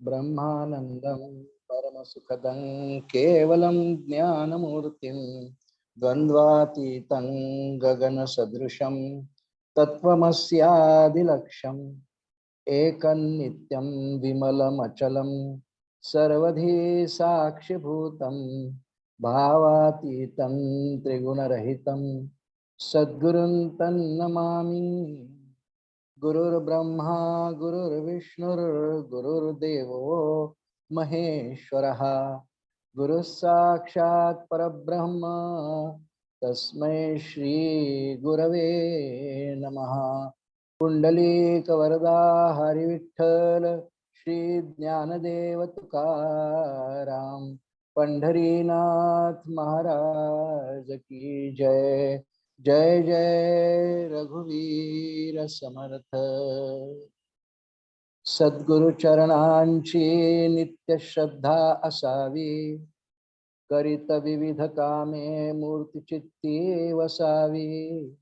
ब्रह्मानंदं परमसुखदं केवलं ज्ञानमूर्तिं द्वन्द्वातीतं गगनसदृशं तत्त्वमस्यादिलक्ष्यम् एकन्नित्यं विमलमचलं सर्वधी साक्षिभूतं भावातीतं त्रिगुणरहितं सद्गुरुं तन्नमामि। गुरुर्ब्रह्मा गुरुर्विष्णुर्गुरुर्देवो महेश्वरः गुरुः साक्षात् परब्रह्म तस्मै श्री गुरवे नमः। पुंडलीकवरदा हरिविठ्ठल श्री ज्ञानदेव तुकाराम पंढरीनाथ महाराज की जय। जय जय रघुवीर समर्थ। सद्गुरु चरणांची नित्य श्रद्धा असावी, करीत विविध कामे मूर्ती चित्ती वसावी।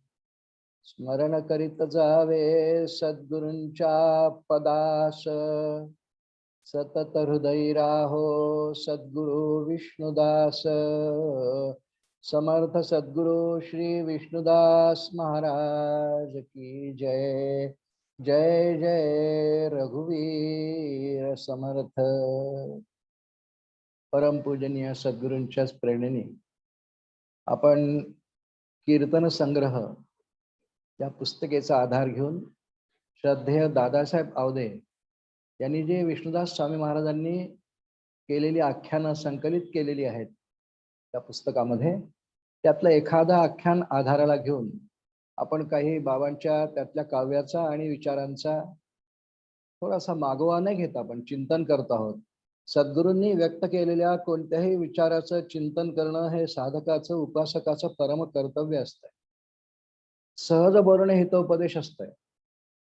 स्मरण करीत जावे सद्गुरूंच्या पदास, सतत हृदयी राहो सद्गुरु विष्णुदास। समर्थ सद्गुरु श्री विष्णुदास महाराज की जय। जय जय रघुवीर समर्थ। परमपूजनीय सद्गुरूंच्याच प्रेरणेने आपण कीर्तन संग्रह या पुस्तकेचा आधार घेऊन श्रद्धेय दादासाहेब आवदे यांनी जे विष्णुदास स्वामी महाराजांनी केलेली आख्यानं संकलित केलेली आहेत त्या पुस्तकामध्ये, त्यातलं एखादा आख्यान आधाराला घेऊन आपण काही बाबांच्या त्यातल्या काव्याचा आणि विचारांचा थोडासा मागोवा न घेता आपण चिंतन करत आहोत। सद्गुरूंनी व्यक्त केलेल्या कोणत्याही विचाराचं चिंतन करणं हे साधकाचं उपासकाचं परम कर्तव्य असतं। सहज बोलणे हितोपदेश असतंय।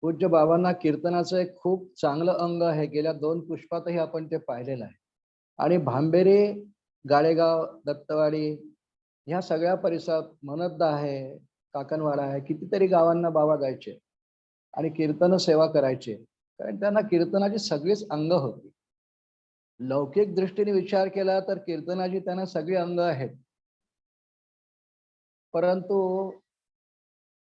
पूज्य बाबांना कीर्तनाचं एक खूप चांगलं अंग आहे, गेल्या 2 पुष्पातही आपण ते पाहिलेलं आहे। आणि भांबेरी, गाळेगाव, दत्तवाडी ह्या सगळ्या परिसरात मनद्दा आहे, काकणवाडा आहे, कितीतरी गावांना बाबा जायचे आणि कीर्तन सेवा करायचे, कारण त्यांना कीर्तनाची सगळीच अंग होती। लौकिक दृष्टीने विचार केला तर कीर्तनाची त्यांना सगळी अंग आहेत, परंतु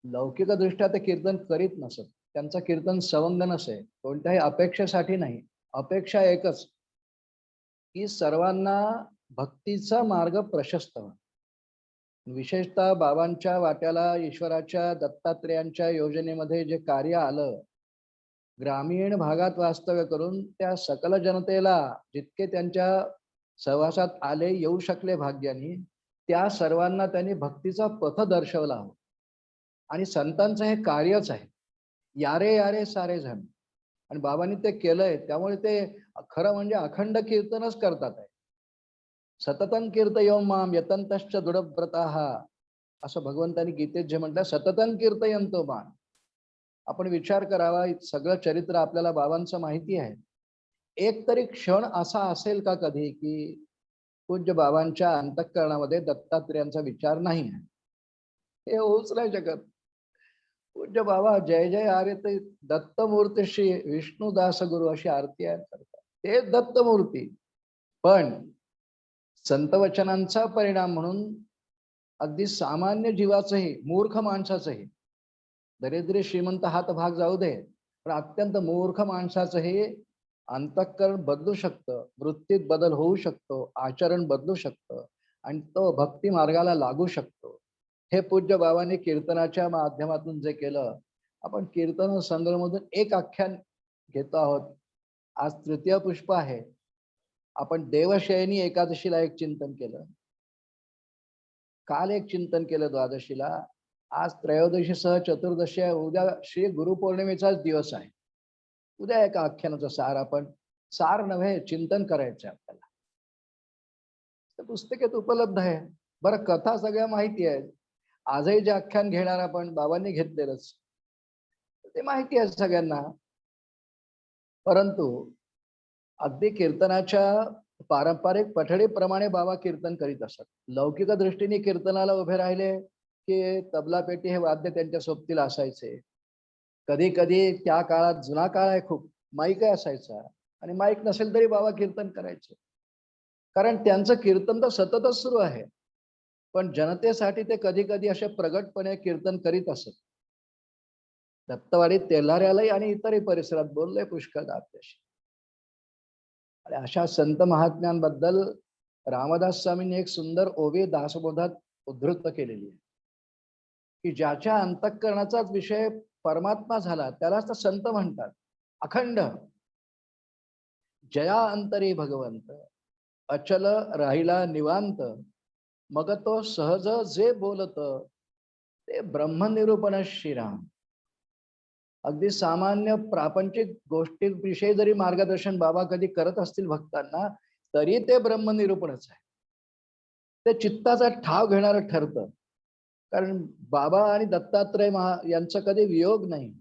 लौकिक दृष्ट्या ते कीर्तन करीत नसत। त्यांचं कीर्तन सवंग नसे, कोणत्याही अपेक्षेसाठी नाही। अपेक्षा एकच की सर्वांना भक्तीचा मार्ग प्रशस्त व्हावा। विशेषतः बाबांच्या वाट्याला ईश्वराच्या दत्तात्रेयांच्या योजनेमध्ये जे कार्य आलं, ग्रामीण भागात वास्तव्य करून त्या सकल जनतेला जितके त्यांच्या सहवासात आले येऊ शकले भाग्याने, त्या सर्वांना त्यांनी भक्तीचा पथ दर्शवला हवा। आणि संतांचं हे कार्यच आहे, यारे यारे सारे जण, आणि बाबांनी ते केलंय। त्यामुळे ते खरं म्हणजे अखंड कीर्तनच करतात आहे। सततं कीर्तयो माम यतंतश्च दृढव्रताः, असं भगवंतांनी गीतेत जे म्हटलं, सततं कीर्तयन्तो माम। आपण विचार करावा, सगळं चरित्र आपल्याला बाबांचं माहिती आहे। एक तरी क्षण असा असेल का कधी की पूज्य बाबांच्या अंतःकरणामध्ये दत्तात्रेयांचा विचार नाही आहे? हे होऊच नाही शकत। पूज्य बाबा जय जय आरे ते दत्तमूर्ती श्री विष्णुदास गुरु अशी आरती आहे करतात, ते दत्तमूर्ती। पण संतवचनांचा परिणाम म्हणून अगदी सामान्य जीवाचंही, मूर्ख माणसाचंही, दरिद्री श्रीमंत हात भाग जाऊ दे, पण अत्यंत मूर्ख माणसाचंही अंतःकरण बदलू शकतं, वृत्तीत बदल होऊ शकतो, आचरण बदलू शकतं आणि तो भक्ती मार्गाला लागू शकतो। हे पूज्य बाबांनी कीर्तनाच्या माध्यमातून जे केलं, आपण कीर्तन संग्रहामधून एक आख्यान घेतो आहोत। आज तृतीय पुष्प आहे। आपण देवशयनी एकादशीला एक चिंतन केलं, काल एक चिंतन केलं द्वादशीला, आज त्रयोदशी सह चतुर्दशी आहे, उद्या श्री गुरुपौर्णिमेचाच दिवस आहे। उद्या एका आख्यानाचं सार, आपण सार नव्हे चिंतन करायचं आपल्याला, पुस्तकेत उपलब्ध आहे। बरं, कथा सगळ्या माहिती आहे। आजही जे आख्यान घेणार आपण बाबांनी घेतलेलंच, ते माहिती आहे सगळ्यांना। परंतु अगदी कीर्तनाच्या पारंपरिक पठडीप्रमाणे बाबा कीर्तन करीत असत। लौकिक दृष्टीने कीर्तनाला उभे राहिले की तबला पेटी हे वाद्य त्यांच्या सोबतीला असायचे। कधी कधी त्या काळात, जुना काळ आहे खूप, माईक असायचा आणि माईक नसेल तरी बाबा कीर्तन करायचे, कारण त्यांचं कीर्तन तर सततच सुरू आहे. पण जनतेसाठी ते कधी कधी असे प्रगटपणे कीर्तन करीत असत. दत्तवाडी तेल्हाऱ्यालाही आणि इतरही परिसरात बोलले पुष्कळदा आपल्याशी. आणि अशा संत महात्म्यांबद्दल रामदास स्वामींनी एक सुंदर ओवी दासबोधात उद्धृत केलेली आहे, की ज्याच्या अंतःकरणाचाच विषय परमात्मा झाला त्यालाच तर संत म्हणतात. अखंड जया अंतरी भगवंत, अचल राहिला निवांत, मग तो सहज जे बोलत ते ब्रह्मनिरूपण श्रीराम. अगदी सामान्य प्रापंचिक गोष्टींविषयी जरी मार्गदर्शन बाबा कधी करत असतील भक्तांना, तरी ते ब्रह्मनिरूपणच आहे. ते चित्ताचा ठाव घेणारं ठरतं, कारण बाबा आणि दत्तात्रय यांचा कधी वियोग नाही.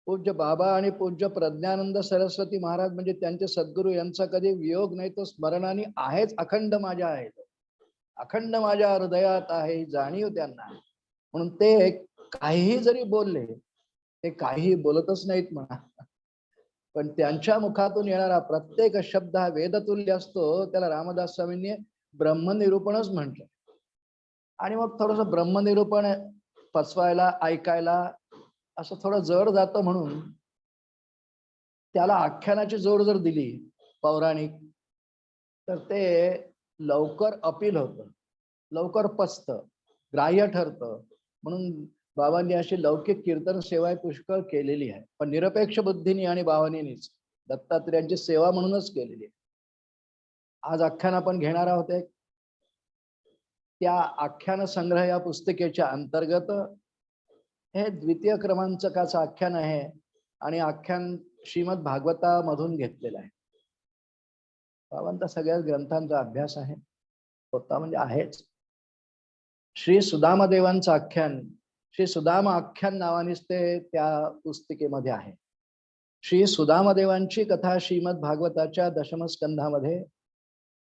पूज्य बाबा आणि पूज्य प्रज्ञानंद सरस्वती महाराज म्हणजे त्यांचे सद्गुरू यांचा कधी वियोग नाही. तो स्मरणाने आहेच, अखंड माझ्या आहे, अखंड माझ्या हृदयात आहे जाणीव त्यांना. म्हणून ते काहीही जरी बोलले, ते काहीही बोलतच नाहीत म्हणा, पण त्यांच्या मुखातून येणारा प्रत्येक शब्द हा वेदतुल्य असतो. त्याला रामदास स्वामींनी ब्रह्मनिरूपणच म्हटलं. आणि मग थोडस ब्रह्मनिरूपण पचवायला ऐकायला असं थोडं जड जातं, म्हणून त्याला आख्यानाची जोड जर दिली पौराणिक, तर ते लवकर अपील होतं, लवकर पचतं, ग्राह्य ठरतं. म्हणून बाबांनी अशी लौकिक कीर्तन सेवा पुष्कळ केलेली आहे, पण निरपेक्ष बुद्धीने आणि भावनेनेच दत्तात्रयांची सेवा म्हणूनच केलेली आहे. आज आख्यान आपण घेणार आहोत. त्या आख्यान संग्रह या पुस्तिकेच्या अंतर्गत हे द्वितीय क्रमांकाचं आख्यान आहे आणि आख्यान श्रीमद भागवतामधून घेतलेलं आहे. बाबांचा सगळ्याच ग्रंथांचा अभ्यास आहे, होता म्हणजे आहेच. श्री सुदामदेवांचं आख्यान, श्री सुदाम आख्यान नावानेच ते त्या पुस्तिकेमध्ये आहे. श्री सुदामदेवांची कथा श्रीमद भागवताच्या दशम स्कंधामध्ये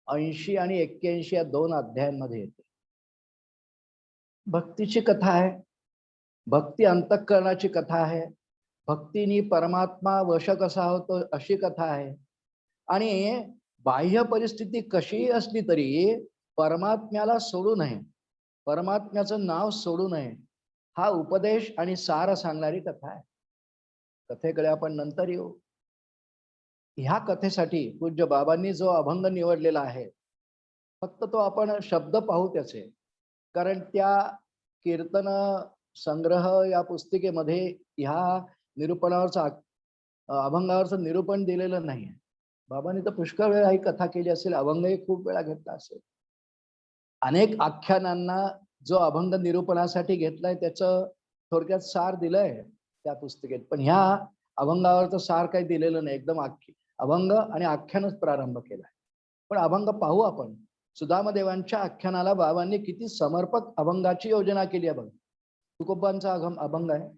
80 आणि 81 या 2 अध्यायांमध्ये येते. भक्तीची कथा आहे, भक्ती अंतःकरणाची कथा आहे, भक्तीनी परमात्मा वश कसा होतो अशी कथा आहे. आणि बाह्य परिस्थिती कशीही असली तरी परमात्म्याला सोडू नये, परमात्म्याचं नाव सोडू नये, हा उपदेश आणि सार सांगणारी कथा आहे. कथेकडे आपण नंतर येऊ. ह्या कथेसाठी पूज्य बाबांनी जो अभंग निवडलेला आहे, फक्त तो आपण शब्द पाहू त्याचे, कारण त्या कीर्तन संग्रह या पुस्तिकेमध्ये ह्या निरूपणावरचा अभंगावरचं निरूपण दिलेलं नाही. बाबांनी तर पुष्कळ वेळा ही कथा केली असेल, अभंगही खूप वेळा घेतला असेल. अनेक आख्यानांना जो अभंग निरूपणासाठी घेतलाय त्याचं थोडक्यात सार दिलंय त्या पुस्तिकेत, पण ह्या अभंगावरचं सार काही दिलेलं नाही. एकदम अभंग आणि आख्यानच प्रारंभ केलाय. पण अभंग पाहू आपण. सुदामदेवांच्या आख्यानाला बाबांनी किती समर्पक अभंगाची योजना केली आहे बघ. तुकोबांचा अभंग आहे.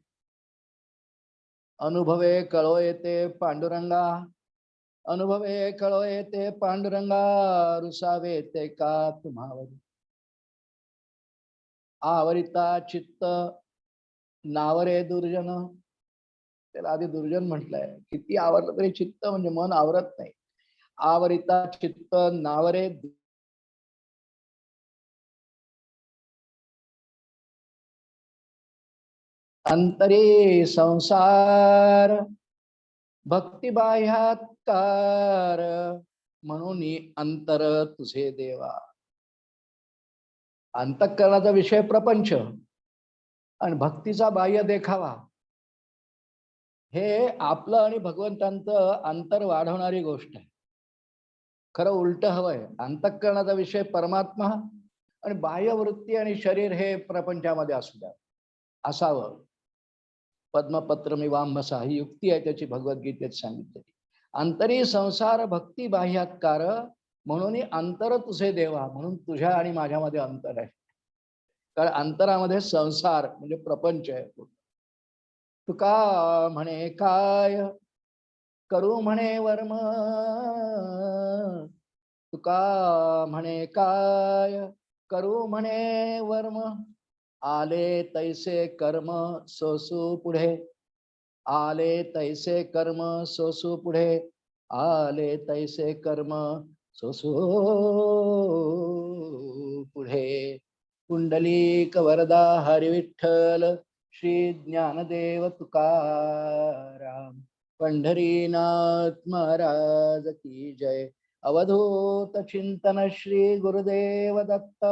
अनुभवे कळो येते पांडुरंगा, अनुभवे कळो येते पांडुरंगा, रुसावे ते का तुम्हावरी, आवरिता चित्त नावरे दुर्जन. त्याला आधी दुर्जन म्हटलंय. किती आवरलं तरी चित्त म्हणजे मन आवरत नाही. आवरिता चित्त नावरे अंतरे संसार, भक्ती बाह्यात्कार, म्हणून अंतर तुझे देवा. अंतःकरणाचा विषय प्रपंच आणि भक्तीचा बाह्य देखावा, हे आपलं आणि भगवंतांचं अंतर वाढवणारी गोष्ट आहे. खरं उलट हवंय. अंतःकरणाचा विषय परमात्मा आणि बाह्य वृत्ती आणि शरीर हे प्रपंचामध्ये असू द्या, असावं. पद्मपत्र मिवांबसा ही युक्ती आहे त्याची भगवद्गीतेत सांगितलेली. अंतरी संसार भक्ती बाह्यात्कार, म्हणून अंतर तुझे देवा. म्हणून तुझ्या आणि माझ्यामध्ये अंतर आहे, कारण अंतरामध्ये संसार म्हणजे प्रपंच आहे. तुका म्हणे काय करू म्हणे वर्म, तुका म्हणे काय करू म्हणे वर्म, आले तैसे कर्म सोसू पुढे, आले तैसे कर्म सोसू पुढे, आले तैसे कर्म सोसो पुढे. पुंडलिक वरदा हरी विठ्ठल श्री ज्ञानदेव तुकाराम. पंढरीनाथ महाराज की जय. अवधूत चिंतन श्री गुरुदेव दत्त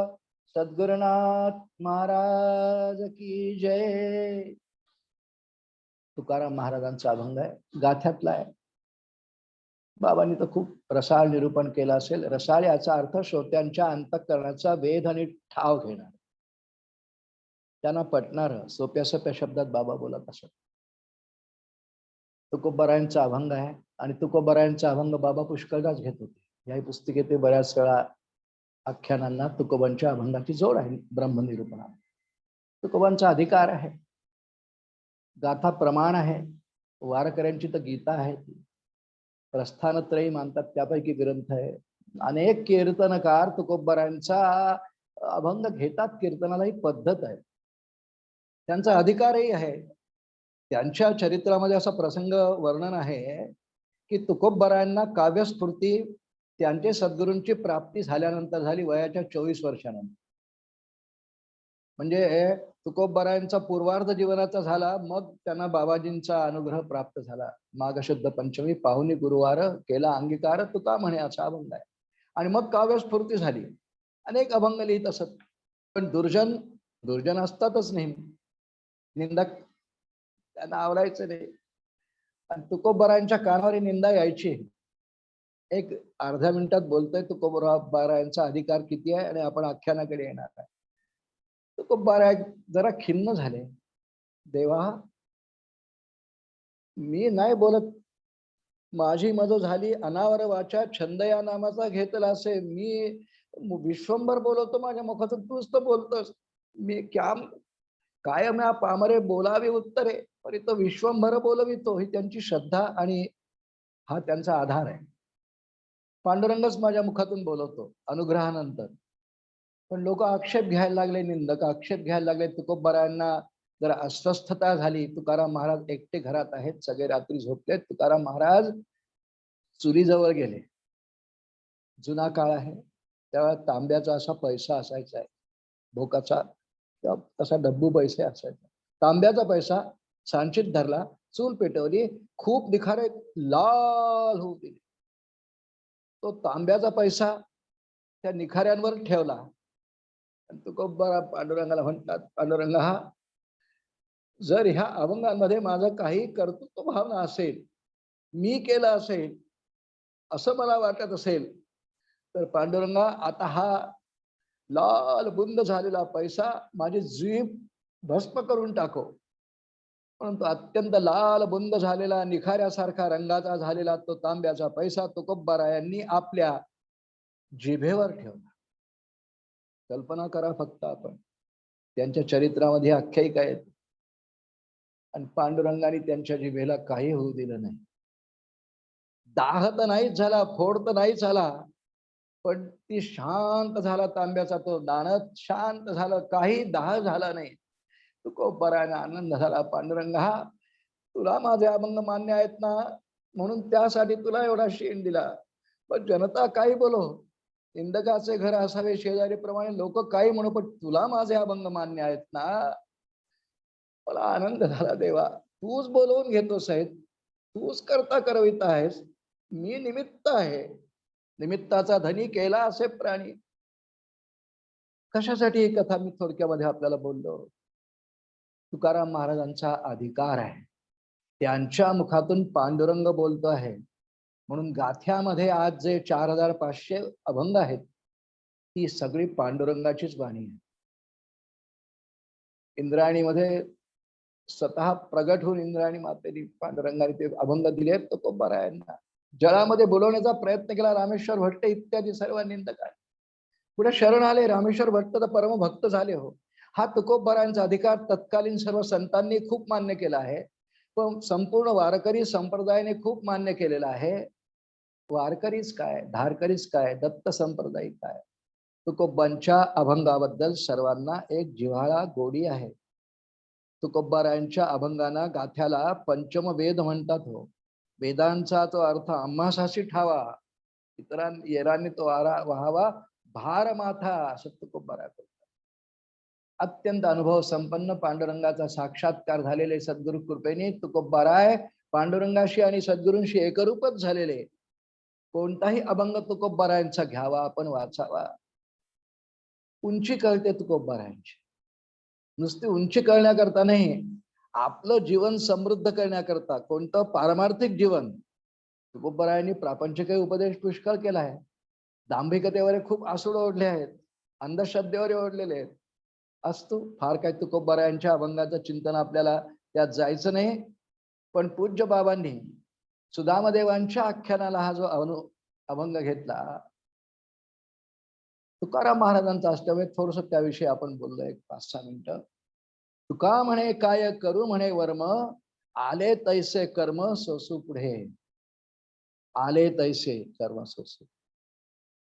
सद्गुरुनाथ महाराज की जय. तुकाराम महाराजांचा अभंग आहे, गाथ्यातला आहे. बाबांनी तर खूप रसाळ निरूपण केलं असेल. रसाळ याचा अर्थ श्रोत्यांच्या अंतःकरणाचा वेध आणि ठाव घेणार, त्यांना पटणार, सोप्या सोप्या शब्दात बाबा बोलत असत. तुकोबारायांचा अभंग आहे आणि तुकोबारायांचा अभंग बाबा पुष्कळदाच घेत होते. याही पुस्तिकेत बऱ्याच वेळा आख्यानांना तुकोबांच्या अभंगाची जोड आहे. ब्रह्मनिरूपणात तुकोबांचा अधिकार आहे, गाथा प्रमाण आहे, वारकऱ्यांची तर गीता आहे, प्रस्थानत्रयी मानतात त्यापैकी ग्रंथ आहे. अनेक कीर्तनकार तुकोबारायांचा अभंग घेतात. कीर्तनाला ही पद्धत आहे, त्यांचा अधिकारही आहे. त्यांच्या चरित्रामध्ये असा प्रसंग वर्णन आहे की तुकोबारायांना काव्यस्फूर्ती त्यांचे सद्गुरूंची प्राप्ती झाल्यानंतर झाली, वयाच्या 24 वर्षानंतर. म्हणजे तुकोबारायांचा पूर्वार्ध जीवनाचा झाला, मग त्यांना बाबाजींचा अनुग्रह प्राप्त झाला. माघ शुद्ध पंचमी पाहुणी गुरुवार केला अंगीकार तुका म्हणे, असा अभंग आहे. आणि मग काव्यस्फूर्ती झाली. अनेक अभंग लिहित असत. पण दुर्जन असतातच नेहमी, निंदक, त्यांना आवडायचं नाही. आणि तुकोबारायांच्या कानावर निंदा यायची. एक अर्ध्या मिनिटात बोलतोय तुकोबारायांचा अधिकार किती आहे आणि आपण आख्यानाकडे येणार आहे. तुकोबाराय जरा खिन्न झाले. देवा, मी नाही बोलत, माझी मज झाली अनावर वाचा, छंद या नामाचा घेतला असे. मी विश्वंभर बोलवतो माझ्या मुखातून, तूच तर बोलतोस. मी काय म्या पामरे बोलावे उत्तरे, परी तो विश्वंभर बोलवितो. ही त्यांची श्रद्धा आणि हा त्यांचा आधार आहे. पांडुरंगच माझ्या मुखातून बोलवतो अनुग्रहानंतर. पण लोक आक्षेप घ्यायला लागले, निंदक आक्षेप घ्यायला लागले. तुकोबारायांना जरा अस्वस्थता झाली. तुकाराम महाराज एकटे घरात आहेत, सगळे रात्री झोपलेत. तुकाराम महाराज चुलीजवळ गेले. जुना काळ आहे, तेव्हा तांब्याचा असा पैसा असायचा आहे, भोकाचा, तसा डब्बू पैसे असायचे. तांब्याचा पैसा सांचीत धरला, चूल पेटवली, खूप निखारे लाल होऊ दिले. तो तांब्याचा पैसा त्या निखाऱ्यांवर ठेवला. तुकोबारा पांडुरंगाला म्हणतात, पांडुरंगा, जर ह्या अभंगांमध्ये माझं काही कर्तृत्व भावना असेल, मी केलं असेल असं मला वाटत असेल, तर पांडुरंगा, आता हा लाल बुंद झालेला पैसा माझी जीभ भस्म करून टाको. परंतु अत्यंत लाल बुंद झालेला, निखाऱ्यासारखा रंगाचा झालेला तो तांब्याचा पैसा तुकोबारायांनी आपल्या जिभेवर ठेवला. कल्पना करा फक्त आपण, त्यांच्या चरित्रामध्ये आख्यायिका आहेत. आणि पांडुरंगाने त्यांच्या जिभेला काही होऊ दिलं नाही. दाह तर नाहीच झाला, फोड तर नाहीच झाला, पण ती शांत झाला. तांब्याचा तो दाणत शांत झालं, काही दाह झाला नाही. तुकोबारायांना आनंद झाला. पांडुरंगा, तुला माझे अभंग मान्य आहेत ना, म्हणून त्यासाठी तुला एवढा शीण दिला. पण जनता काही बोलो, इंदकाचे घर असावे शेजारी प्रमाणे, लोक काही म्हणू, पण तुला माझे अभंग मान्य आहेत ना. मला आनंद झाला. देवा, तूच बोलवून घेतोस आहे, तूच करता करविता आहेस, मी निमित्त आहे. निमित्ताचा धनी केला असे प्राणी. कशासाठी ही कथा मी थोडक्यामध्ये आपल्याला बोललो. तुकाराम महाराजांचा अधिकार आहे, त्यांच्या मुखातून पांडुरंग बोलतो आहे. म्हणून गाथ्यामध्ये आज जे 4500 अभंग आहेत, ती सगळी पांडुरंगाचीच वाणी आहे. इंद्रायणीमध्ये स्वतः प्रगट होऊन इंद्रायणी मातेने पांडुरंगाने ते अभंग दिले आहेत तुकोबारायांना. जळामध्ये बोलवण्याचा प्रयत्न केला रामेश्वर भट्ट इत्यादी सर्व निंदकांनी. पुढे शरण आले. रामेश्वर भट्ट तर परमभक्त झाले. हो, हा तुकोबारायांचा अधिकार तत्कालीन सर्व संतांनी खूप मान्य केला आहे, पण संपूर्ण वारकरी संप्रदायाने खूप मान्य केलेला आहे. वारकरीच काय, धारकरीच काय, दत्त संप्रदाय काय, तुकोबांच्या अभंगाबद्दल सर्वांना एक जिव्हाळा गोडी आहे. तुकोबारायांच्या अभंगांना गाथ्याला पंचम वेद म्हणतात. हो, वेदांचा तो अर्थ आम्हासाशी ठावा, इतरां येरांनी तो व्हावा भार माथा, असं तुकोबारा करतात. अत्यंत अनुभव संपन्न पांडुरंगाचा साक्षात्कार झालेले सद्गुरु कृपेने तुकोबाराय पांडुरंगाशी आणि सद्गुरूंशी एकरूपच झालेले. कोणताही अभंग तुकोबारायांचा घ्यावा, आपण वाचावा. उंची कळते तुकोबारायांची. नुसती उंची कळण्याकरता नाही, आपलं जीवन समृद्ध करण्याकरता. कोणतं पारमार्थिक जीवन. तुकोबारायांनी प्रापंचिक उपदेश पुष्कळ केला आहे. दांभिकतेवर खूप आसूड ओढले आहेत, अंधश्रद्धेवर ओढलेले आहेत. असतो फार काय तुकोबारायांच्या अभंगाचं चिंतन आपल्याला त्यात जायचं नाही. पण पूज्य बाबांनी सुदामदेवांच्या आख्यानाला हा जो अभंग घेतला, तुकाराम महाराजांचा अष्टवे, थोडस त्याविषयी आपण बोललो एक 5-6 मिनिटं. तुका म्हणे काय करू म्हणे वर्म, आले तैसे कर्म सोसू पुढे. आले तैसे कर्म सोसू.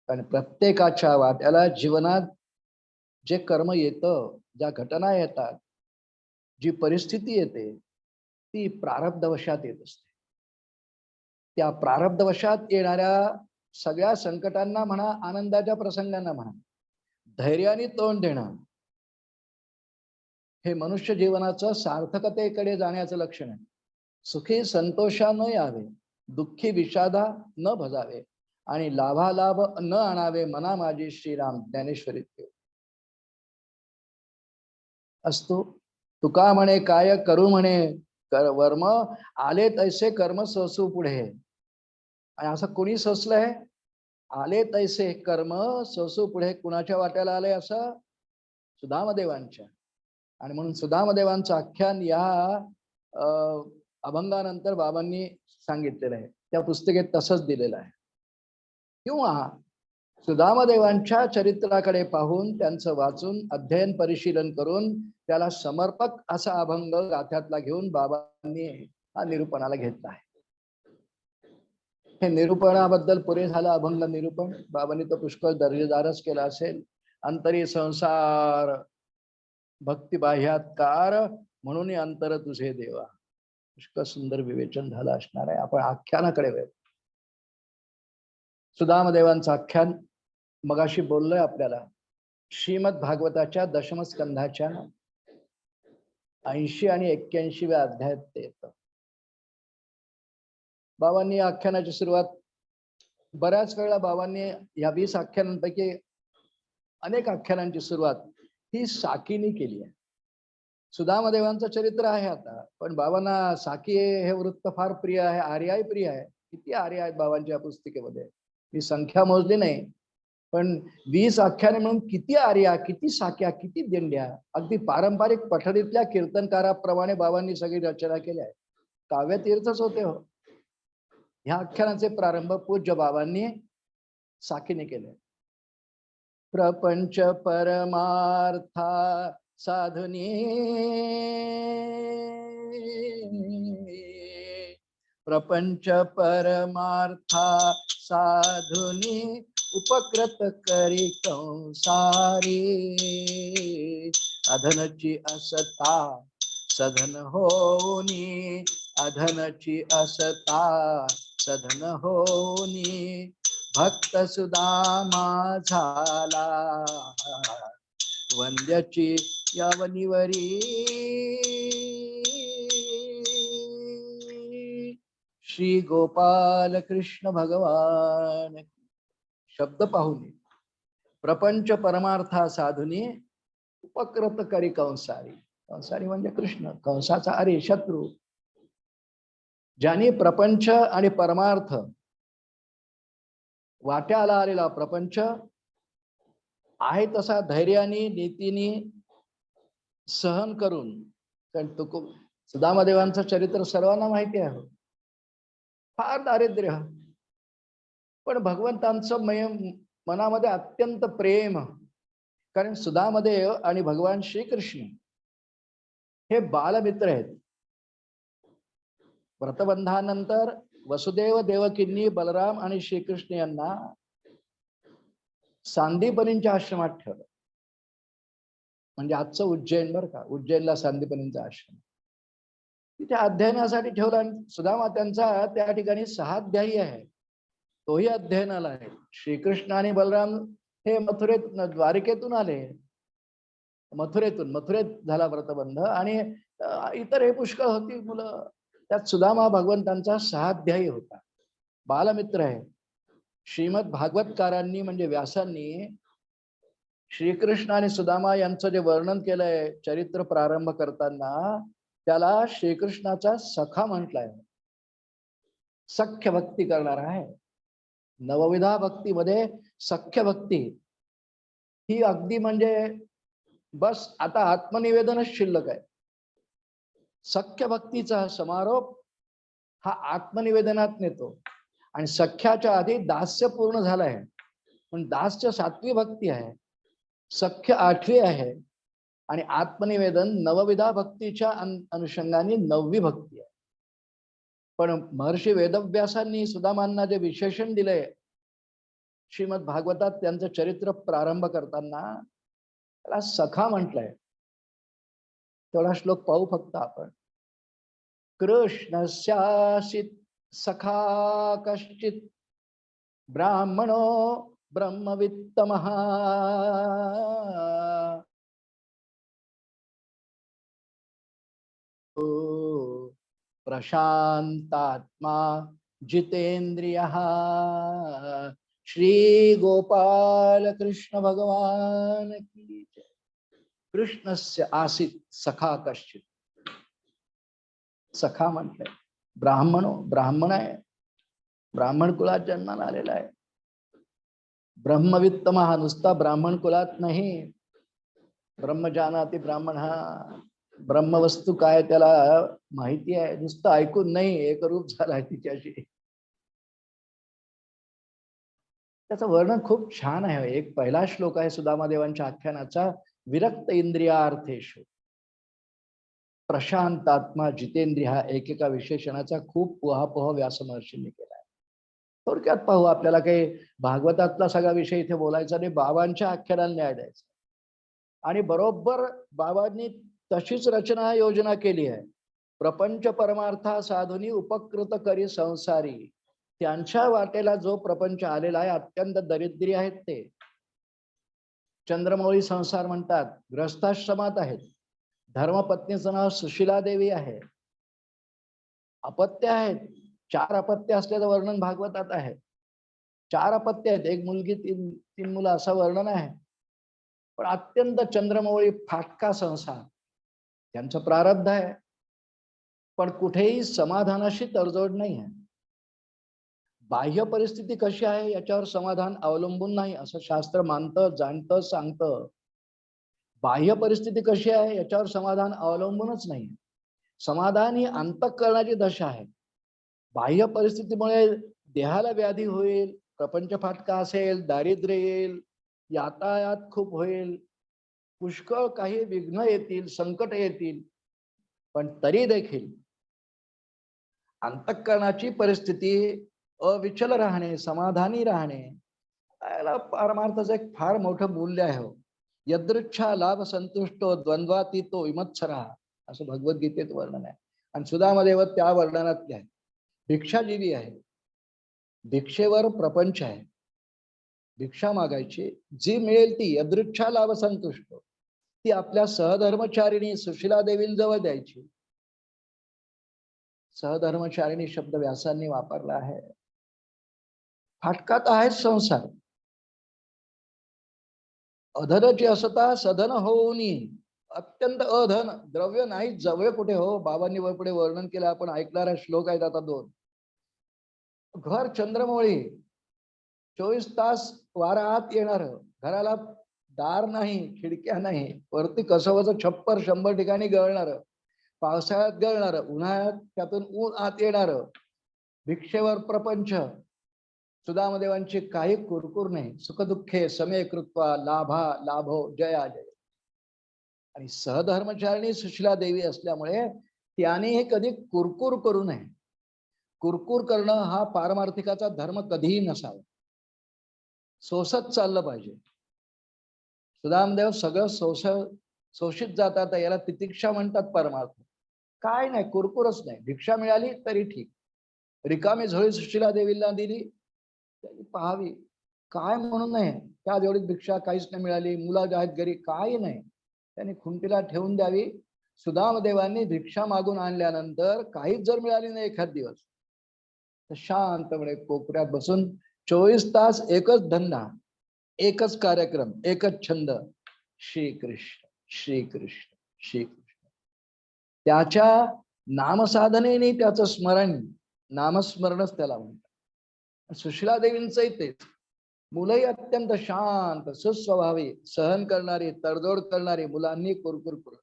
कारण प्रत्येकाच्या वाट्याला जीवनात जे कर्म येतं, ज्या घटना येतात, जी परिस्थिती येते, ती प्रारब्धवशात येत असते. त्या प्रारब्धवशात येणाऱ्या सगळ्या संकटांना म्हणा, आनंदाच्या प्रसंगांना म्हणा, धैर्याने तोंड देणं हे मनुष्य जीवनाचं सार्थकतेकडे जाण्याचं लक्षण आहे. सुखी संतोषा न यावे, दुःखी विषादा न भजावे, आणि लाभालाभ न आणावे मना माझी, श्रीराम ज्ञानेश्वरी असतो. तुका म्हणे काय करू म्हणे वर्म, आले तैसे कर्म सोसू पुढे. आणि असं कोणी सोसलंय? आले तैसे कर्म सोसू पुढे. कुणाच्या वाट्याला आले? असं सुदामदेवांच्या. आणि म्हणून सुदामदेवांचं आख्यान या अभंगानंतर बाबांनी सांगितलेलं आहे. त्या पुस्तकेत तसंच दिलेलं आहे. किंवा सुदामदेवांच्या चरित्राकडे पाहून, त्यांचं वाचून अध्ययन परिशीलन करून त्याला समर्पक असा अभंग गाथ्यातला घेऊन बाबांनी हा निरूपणाला घेतला आहे. हे निरूपणाबद्दल पुरे झालं अभंग निरूपण. बाबांनी तो पुष्कळ दर्जेदारच केला असेल. अंतरी संसार भक्ती बाह्यात्कार, म्हणून अंतर तुझे देवा. पुष्कळ सुंदर विवेचन झालं असणार आहे. आपण आख्यानाकडे वेळ. सुदामदेवांचं आख्यान मगाशी बोललोय आपल्याला. श्रीमद भागवताच्या दशम स्कंधाच्या 80 आणि 81व्या अध्यायात ते येतं. बाबांनी आख्यानाची सुरुवात, बऱ्याच वेळा बाबांनी या 20 आख्यानांपैकी अनेक आख्यानांची सुरुवात ही साकीनी केली आहे. सुदामदेवांचं चरित्र आहे आता, पण बाबांना साकी हे वृत्त फार प्रिय आहे, आर्याही प्रिय आहे. किती आर्य आहेत बाबांच्या पुस्तिकेमध्ये, ही संख्या मोजली नाही, पण 20 आख्याने म्हणून किती आर्या, किती साक्या, किती दिंड्या. अगदी पारंपरिक पठडीतल्या कीर्तनकाराप्रमाणे बाबांनी सगळी रचना केली आहे. काव्यतीर्थच होते हो. ह्या आख्यानाचे प्रारंभ पूज्य बाबांनी साकीने केले. प्रपंच परमार्था साधुनी, प्रपंच परमार्था साधुनी, उपकृत करी संसारी. अधनची असता सधन होनी, अधनची असता सधन होनी, भक्त सुदामा झाला वंद्याची यावनीवरी. श्री गोपाल कृष्ण भगवान. शब्द पाहुनी. प्रपंच परमार्था साधुनी, उपकृत करी कंसारी. कंसारी म्हणजे कृष्ण, कंसाचा अरे शत्रू. ज्यांनी प्रपंच आणि परमार्थ, वाट्याला आलेला प्रपंच आहे तसा धैर्याने नीतीने सहन करून. कारण सुदामदेवांचं चरित्र सर्वांना माहिती आहे. फार दारिद्र्य, पण भगवंतांचं मनामध्ये अत्यंत प्रेम. कारण सुदामदेव आणि भगवान श्रीकृष्ण हे बालमित्र आहेत. व्रतबंधानंतर वसुदेव देवकींनी बलराम आणि श्रीकृष्ण यांना सांदीपनींच्या आश्रमात ठेवलं. म्हणजे आजचं उज्जैन बरं का, उज्जैनला सांदीपनींचा आश्रम. तिथे अध्ययनासाठी ठेवला. आणि सुदामा त्यांचा त्या ठिकाणी 6 अध्यायी आहे, तोही अध्ययनाला आहे. श्रीकृष्ण आणि बलराम हे द्वारिकेतून आले, मथुरेत झाला व्रतबंध. आणि इतर हे पुष्कळ होती मुलं. त्यात सुदामा भगवंतांचा 6 अध्यायी होता, बालमित्र आहे. श्रीमद भागवतकारांनी म्हणजे व्यासांनी श्रीकृष्ण आणि सुदामा यांचं जे वर्णन केलंय चरित्र प्रारंभ करताना, त्याला श्रीकृष्णाचा सखा म्हटलाय. सख्य भक्ती करणारा आहे. नवविधा भक्तीमध्ये सख्य भक्ती ही अगदी म्हणजे बस आता आत्मनिवेदनच शिल्लक आहे. सख्य भक्तीचा समारोप हा आत्मनिवेदनात नेतो. आणि सख्याच्या आधी दास्य पूर्ण झालंय, पण दास्य 7वी भक्ती आहे, सख्य 8वी आहे, आणि आत्मनिवेदन नवविधा भक्तीच्या अनुषंगाने 9वी भक्ती आहे. पण महर्षी वेदव्यासांनी सुदामांना जे विशेषण दिलंय श्रीमद भागवतात त्यांचं चरित्र प्रारंभ करताना, त्याला सखा म्हटलंय. तेवढा श्लोक पाहू फक्त आपण. कृष्णस्यासित सखा कश्चित ब्राह्मणो ब्रह्मवित्तमः प्रशांतात्मा जितेंद्रियः श्री गोपाल कृष्ण भगवान की जय. कृष्णस्य आसित सखा कश्चित. सखा म्हटलंय. ब्राह्मण आहे, ब्राह्मण कुलात जन्माला आलेला आहे. ब्रह्मवित्तम हा नुसता ब्राह्मण कुलात नाही, ब्रह्म जानाति ब्राह्मण हा ब्रह्मवस्तू काय त्याला माहिती आहे, नुसतं ऐकून नाही, एकरूप झालाय तिच्याशी. त्याचं वर्णन खूप छान आहे. एक पहिला श्लोक आहे सुदामा देवांच्या आख्यानाचा. विरक्त इंद्रियार्थेषु प्रशांतात्मा जितेंद्रिय हा एकेका विशेषणाचा खूप उहापोह व्यास महर्षींनी केला आहे. थोडक्यात पाहू, आपल्याला काही भागवतातला सगळा विषय इथे बोलायचा नाही, बाबांच्या आख्यानाला न्याय द्यायचा. आणि बरोबर बाबांनी तशीच रचना योजना केली आहे. प्रपंच परमार्था साधुनी उपकृत करी संसारी. त्यांच्या वाटेला जो प्रपंच आलेला आहे अत्यंत दरिद्री आहेत ते. चंद्रमौळी संसार म्हणतात, ग्रस्थाश्रमात आहेत. धर्मपत्नीचं नाव सुशीला देवी आहे. अपत्य आहेत, 4 अपत्य असल्याचं वर्णन भागवतात आहे. 4 अपत्य आहेत, 1 मुलगी 3 मुलं असं वर्णन आहे. पण अत्यंत चंद्रमौळी फाटका संसार त्यांचं प्रारब्ध आहे. पण कुठेही समाधानाशी तडजोड नाही आहे. बाह्य परिस्थिती कशी आहे याच्यावर समाधान अवलंबून नाही असं शास्त्र मानतं, जाणतं, सांगतं. बाह्य परिस्थिती कशी आहे याच्यावर समाधान अवलंबूनच नाही. समाधान ही अंतःकरणाची दशा आहे. बाह्य परिस्थितीमुळे देहाला व्याधी होईल, प्रपंच फाटका असेल, दारिद्र्य येईल, यातायात खूप होईल, पुष्कळ काही विघ्न येतील, संकट येतील, पण तरी देखील अंतःकरणाची परिस्थिती अविचल राहणे, समाधानी राहणे, याला परमार्थाचं एक फार मोठं मूल्य आहे. यदृच्छा लाभ संतुष्टो द्वंद्वातीतो विमत्सरा असं भगवद्गीतेत वर्णन आहे. आणि सुदामादेव त्या वर्णनातले आहे. भिक्षाजीवी आहे, भिक्षेवर प्रपंच आहे, भिक्षा मागायची, जी मिळेल ती यदृच्छा लाभ संतुष्ट ती आपल्या सहधर्मचारिणी सुशीला देवींजवळ द्यायची. सहधर्मचारिणी शब्द व्यासांनी वापरला आहे. फाटकात आहे संसार. अधनची असता सधन होऊनी. अत्यंत अधन, द्रव्य नाही जवळ कुठे हो. बाबांनी पुढे वर्णन केलं, आपण ऐकणारा श्लोक आहेत आता 2. घर चंद्रमौळी, 24 तास वारा आत येणार, घराला दार नाही, खिडक्या नाही, वरती कसवाचं छप्पर 100 ठिकाणी गळणार, पावसाळ्यात गळणार, उन्हाळ्यात त्यातून ऊन आत येणार, भिक्षेवर प्रपंच. सुदामदेवांची काही कुरकुर नाही. सुखदुःखे समे कृत्वा लाभा लाभो जया जय. आणि सहधर्मचारिणी सुशीला देवी असल्यामुळे त्याने कधी कुरकुर करू नये. कुरकुर करणं हा पारमार्थिकाचा धर्म कधीही नसावा. सोसत चाललं पाहिजे. सुदामदेव सगळं शोषित जातात, याला तितिक्षा म्हणतात परमार्थ. काय नाही, कुरकुरच नाही. भिक्षा मिळाली तरी ठीक. रिकामी झोळी सुशीला देवीला दिली त्यांनी पाहावी, काय म्हणून नाही. त्या जेवढीच भिक्षा काहीच नाही मिळाली, मुलं आहेत घरी, काही नाही, त्यांनी खुंटीला ठेवून द्यावी. सुदामदेवांनी भिक्षा मागून आणल्यानंतर काहीच जर मिळाली नाही एखाद दिवस, तर शांतपणे कोपऱ्यात बसून 24 तास एकच धंदा, एकच कार्यक्रम, एकच छंद, श्रीकृष्ण श्रीकृष्ण श्रीकृष्ण. त्याच्या नामसाधनेने त्याचं स्मरण, नामस्मरणच त्याला म्हणतात. सुशीला देवींचंही तेच. मुलंही अत्यंत शांत, सुस्वभावी, सहन करणारी, तडजोड करणारी, मुलांनी कुरकुर करू.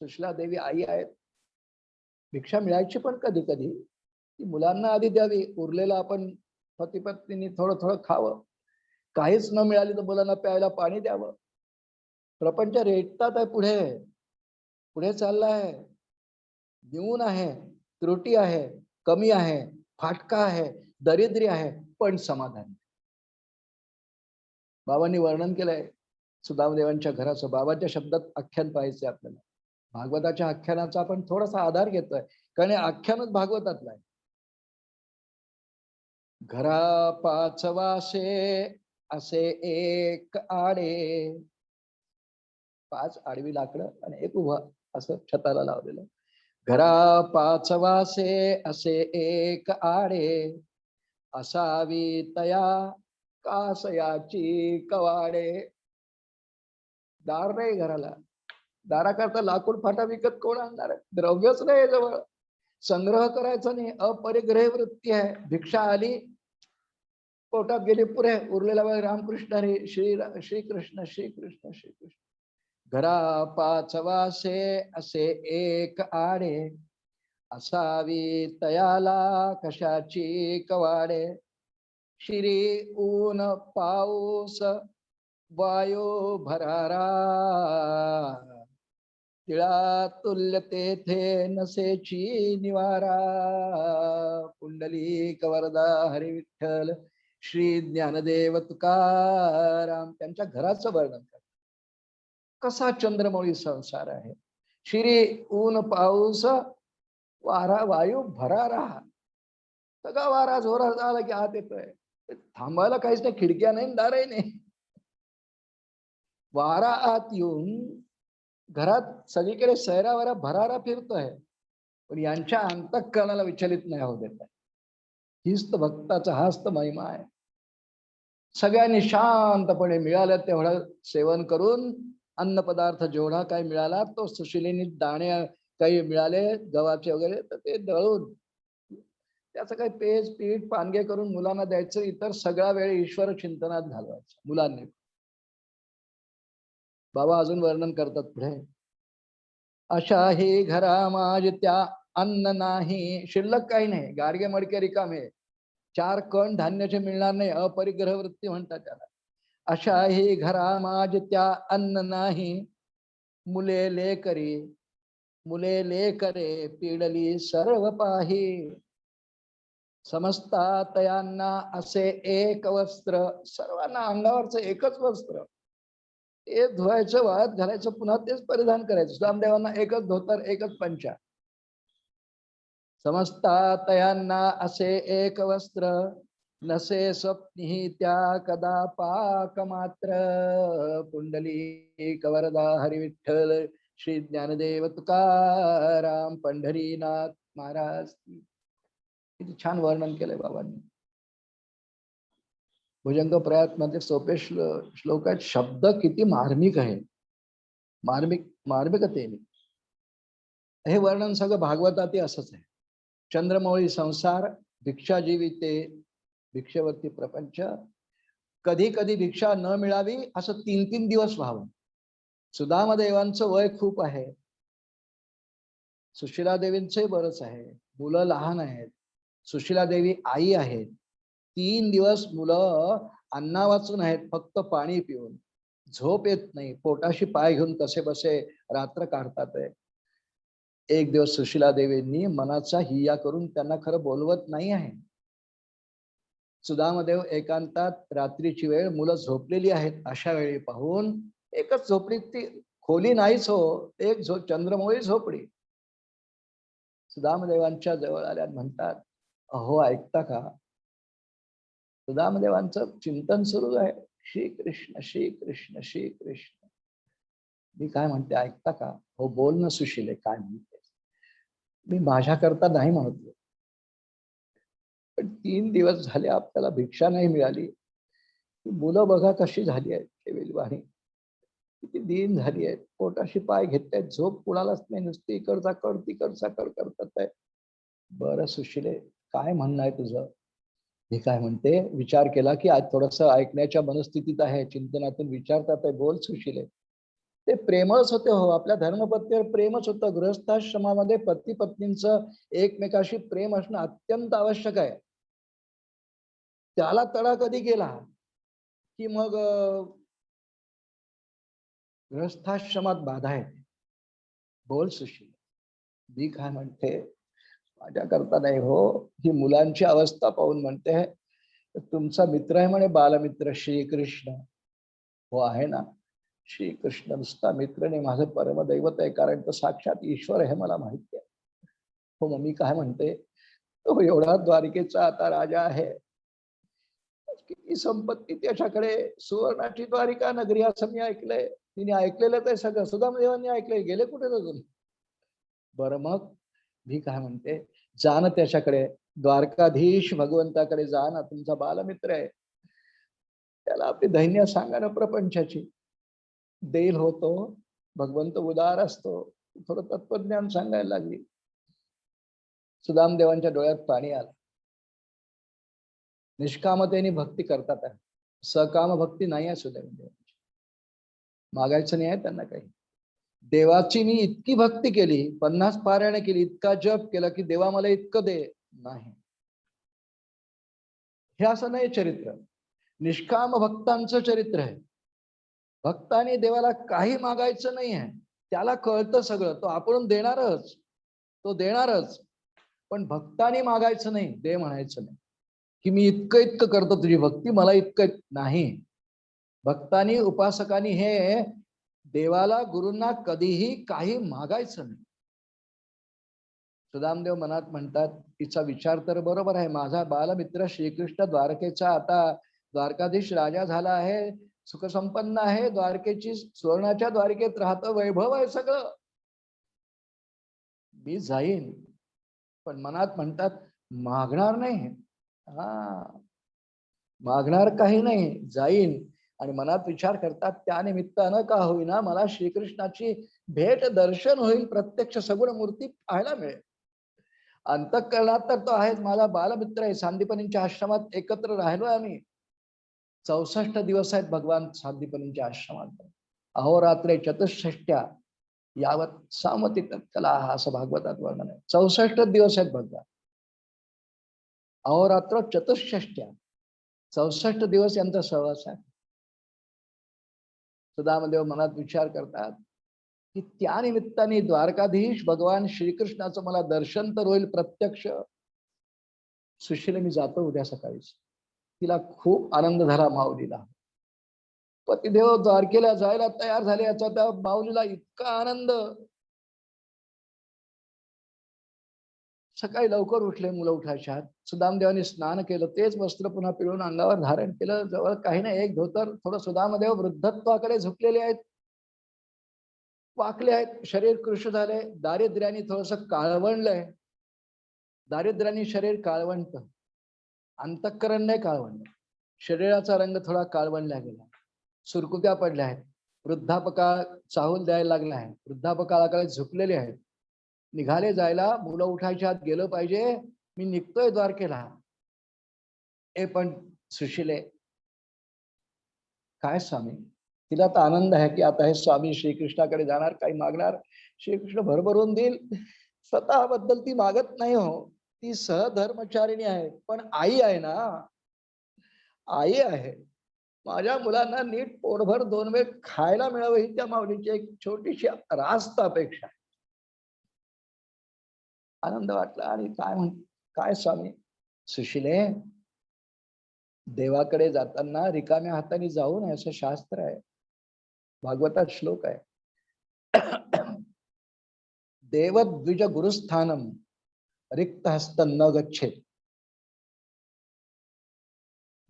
सुशीला देवी आई आहेत. भिक्षा मिळायची पण कधी कधी ती मुलांना आधी द्यावी, उरलेलं आपण पती पत्नींनी थोडं थोडं खावं. काहीच न मिळाली तर मुलांना प्यायला पाणी द्यावं. प्रपंच रेटतात आहे, पुढे पुढे चाललाय. देऊन आहे, त्रुटी आहे, कमी आहे, फाटका आहे, दरिद्री आहे, पण समाधान. बाबांनी वर्णन केलंय सुदामदेवांच्या घराचं. बाबांच्या शब्दात आख्यान पाहायचंय आपल्याला. भागवताच्या आख्यानाचा आपण थोडासा आधार घेतोय, कारण हे आख्यानच भागवतातलं आहे. घरा पाचवासे असे एक आडे, 5 आडवी लाकडं आणि एक उभा असं छताला लावलेलं. घरा पाचवासे असे एक आडे, असावी तया कासयाची कवाडे. दार नाही घराला, दाराकरता लाकूड फाटा विकत कोण आणणार आहे? द्रव्यच नाही जवळ, संग्रह करायचा नाही, अपरिग्रह वृत्ती आहे. भिक्षा आली, पोटात गेली, पुरे उरलेला वेळ रामकृष्ण हरी, श्रीकृष्ण श्रीकृष्ण श्रीकृष्ण. घरा पाचवासे असे एक आडे, असावी तयाला कशाची कवाडे. शिरी ऊन पाऊस वायू भरारा, तिळा तुल्य तेथे नसेची निवारा. पुंडलिक वरदा हरी विठ्ठल श्री ज्ञानदेव तुकाराम. त्यांच्या घराचं वर्णन करतात. कसा चंद्रमौळी संसार आहे. शिरी ऊन पाऊस वारा वायू भरारा. सगळा वारा जोरात आला की आत येतोय, थांबायला काहीच नाही, खिडक्या नाही, दारही नाही. वारा आत येऊन घरात सगळीकडे सैरावारा भरारा फिरतोय, पण यांच्या अंतःकरणाला विचलित नाही होऊ देत. हीच तर भक्ताचा, हाच तर महिमा आहे. सगळ्यांनी शांतपणे मिळालं तेवढं सेवन करून, अन्न पदार्थ जेवढा काही मिळाला तो सुशिलेनी दाणे काही मिळाले गव्हाचे वगैरे, तर ते दळून त्याचं काही पेज पीठ पानगे करून मुलांना द्यायचं. इतर सगळा वेळ ईश्वर चिंतनात घालवायचा मुलांनी. बाबा अजून वर्णन करतात पुढे. अशा हे घरा माझ त्या अन्न नाही, शिल्लक काही नाही, गाडगे मडके रिकामे, 4 कण धान्याचे मिळणार नाही, अपरिग्रह वृत्ती म्हणतात त्याला. अशा हे घरा माझ त्या अन्न नाही, मुले लेकरे मुले लेकरे पीडली सर्व पाही. समजता तयांना असे एक वस्त्र, सर्वांना अंगावरचं एकच वस्त्र, ते धुवायचं, वाळत घालायचं, पुन्हा तेच परिधान करायचं. सुदामदेवांना एकच धोतर, एकच पंचा. समजता तयांना असे एक वस्त्र, नसे स्वप्नी त्या कदा पाक मात्र. पुंडलिक वरदा हरी विठ्ठल श्री ज्ञानदेव तुकाराम पंढरीनाथ महाराज. किती छान वर्णन केलंय बाबांनी. भुजंग प्रयात मध्ये सोपे श्लोक आहेत, शब्द किती मार्मिक आहे, मार्मिकतेने हे वर्णन सगळं भागवताती असंच आहे. चंद्रमौळी संसार, भिक्षा जीविते, भिक्षेवरती प्रपंच. कधी कधी भिक्षा न मिळावी असं 3-3 दिवस व्हावं. सुदामदेवांचं वय खूप आहे, सुशीला देवींचंही बरंच आहे, मुलं लहान आहेत. सुशीला देवी आई आहेत. 3 दिवस मुलं अन्ना वाचून आहेत, फक्त पाणी पिऊन, झोप येत नाही, पोटाशी पाय घेऊन कसे बसे रात्र काढतात. एक दिवस सुशीला देवींनी मनाचा हिया करून त्यांना खरं बोलवत नाही आहे. सुदामदेव एकांतात रात्रीची वेळ, मुलं झोपलेली आहेत, अशा वेळी पाहून एकच झोपडी, ती खोली नाहीच हो, एक चंद्रमौळी झोपडी, सुदामदेवांच्या जवळ आल्या म्हणतात, अहो ऐकता का? सुदामदेवांचं चिंतन सुरू आहे, श्री कृष्ण श्री कृष्ण श्री कृष्ण. मी काय म्हणते ऐकता का? हो बोल ना सुशिले, काय म्हणते? मी माझ्याकरता नाही म्हणतो, पण 3 दिवस झाले आपल्याला भिक्षा नाही मिळाली. मुलं बघा कशी झाली आहेत, केविलवाणी किती दिन झाली आहेत, पोटाशी पाय घेतायत, झोप कुणालाच नाही, नुसती इकडचा कड तिकडचा कड करतात आहे. बरं सुशिले, काय म्हणणं आहे तुझं? मी काय म्हणते, विचार केला की आज थोडस ऐकण्याच्या मनस्थितीत आहे, चिंतनातून विचारतात आहे, बोल सुशिले. ते प्रेमच होते हो, आपल्या धर्मपत्नीवर प्रेमच होतं. गृहस्थाश्रमामध्ये पती पत्नींचं एकमेकाशी प्रेम असणं अत्यंत आवश्यक आहे. त्याला तडा कधी गेला की मग गृहस्थाश्रमात बाधा येते. बोल सुशील. मी काय म्हणते, माझ्याकरता नाही हो, ही मुलांची अवस्था पाहून म्हणते. तुमचा मित्र आहे म्हणे, बालमित्र श्रीकृष्ण. हो आहे ना, श्रीकृष्ण नुसता मित्र नाही, माझं परमदैवत आहे, कारण तो साक्षात ईश्वर आहे, मला माहिती आहे. हो मग मी काय म्हणते, तो एवढा द्वारिकेचा आता राजा आहे, किती संपत्ती त्याच्याकडे, सुवर्णाची द्वारिका नगरी असं मी ऐकलंय. तिने ऐकलेलं ते सगळं सुदामदेवांनी ऐकलंय, गेले कुठे अजून? बरं मग मी काय म्हणते, जा ना त्याच्याकडे, द्वारकाधीश भगवंताकडे जा ना, तुमचा बालमित्र आहे, त्याला आपली दैन्य सांगा ना प्रपंचाची. देईल होतो, भगवंत उदार असतो. थोडं तत्वज्ञान सांगायला लागली. सुदामदेवांच्या डोळ्यात पाणी आलं. निष्कामतेने भक्ती करतात आहे, सकाम भक्ती नाही आहे सुदामदेवांची. मागायचं नाही आहे त्यांना काही. देवाची मी इतकी भक्ती केली, 50 पारायण केली, इतका जप केला की देवा मला इतकं दे, नाही. हे असं नाही चरित्र, निष्काम भक्तांचं चरित्र आहे. भक्ताने देवाला काही मागायचं नाही आहे, त्याला कळतं सगळं, तो आपण देणारच, तो देणारच. पण भक्ताने मागायचं नाही, दे म्हणायचं नाही की मी इतकं इतकं करतो तुझी भक्ती, मला इतकं नाही. भक्तांनी उपासकांनी हे देवाला गुरूंना कधीही काही मागायचं नाही. सुदामदेव मनात म्हणतात, तिचा विचार तर बरोबर आहे, माझा बालमित्र श्रीकृष्ण द्वारकेचा आता द्वारकाधीश राजा झाला आहे, सुखसंपन्न आहे, द्वारकेची सुवर्णाच्या द्वारकेत राहतं, वैभव आहे सगळं, मी जाईन. पण मनात म्हणतात मागणार नाही. हा, मागणार काही नाही, जाईन. आणि मनात विचार करतात, त्या निमित्तानं का होईना मला श्रीकृष्णाची भेट दर्शन होईल, प्रत्यक्ष सगुण मूर्ती पाहायला मिळेल. अंतःकरणात तर तो आहेच, माझा बालमित्र आहे, सांदीपनींच्या आश्रमात एकत्र राहिलो आम्ही. 64 दिवस आहेत भगवान सांदीपनींच्या आश्रमात. अहोरात्रे चतुष्षष्ट्या यावत सामती तत्कला, असं भागवतात वर्णन आहे. 64 दिवस आहेत भगवान, अहोरात्र चतुष्षष्ट्या, 64 दिवस यांचा सहवास आहे. सुदामदेव मनात विचार करतात की त्या निमित्ताने द्वारकाधीश भगवान श्रीकृष्णाचं मला दर्शन तर होईल प्रत्यक्ष. सुशील मी जातो उद्या सकाळीच. तिला खूप आनंद झाला माऊलीला. पतिदेव द्वारकेला जायला तयार झाले, याचा त्या माऊलीला इतका आनंद. सकाळी लवकर उठले, मुलं उठायच्या आत. सुदामदेवांनी स्नान केलं, तेच वस्त्र पुन्हा पिळून अंगावर धारण केलं. जवळ काही नाही, एक धोतर. थोडं सुदामदेव वृद्धत्वाकडे झुकलेले आहेत, वाकले आहेत, शरीर कृश झाले, दारिद्र्याने थोडस काळवणलंय. दारिद्र्याने शरीर काळवणत, अंतःकरण नाही काळवणलं, शरीराचा रंग थोडा काळवणला गेला, सुरकुत्या पडल्या आहेत, वृद्धापकाळ चाहूल द्यायला लागला आहे, वृद्धापकाळाकडे झुकलेले आहेत. निघाले जायला, मुलं उठायच्या आत गेलं पाहिजे, मी निघतोय द्वारकेला. ए पण सुशिले, काय स्वामी? तिला तर आनंद आहे की आता हे स्वामी श्रीकृष्णाकडे जाणार, काही मागणार, श्रीकृष्ण भरभरून देईल. स्वतःबद्दल ती मागत नाही हो, ती सहधर्मचारिणी आहे, पण आई आहे ना, आई आहे. माझ्या मुलांना नीट पोटभर 2 वेळ खायला मिळावं ही त्या माऊलीची एक छोटीशी रास्त अपेक्षा. आनंद वाटला. आणि काय स्वामी? सुशिले, देवाकडे जाताना रिकाम्या हाताने जाऊ नये असं शास्त्र आहे, भागवतात श्लोक आहे. देवद्विज गुरुस्थानम रिक्त हस्त न गच्छेत.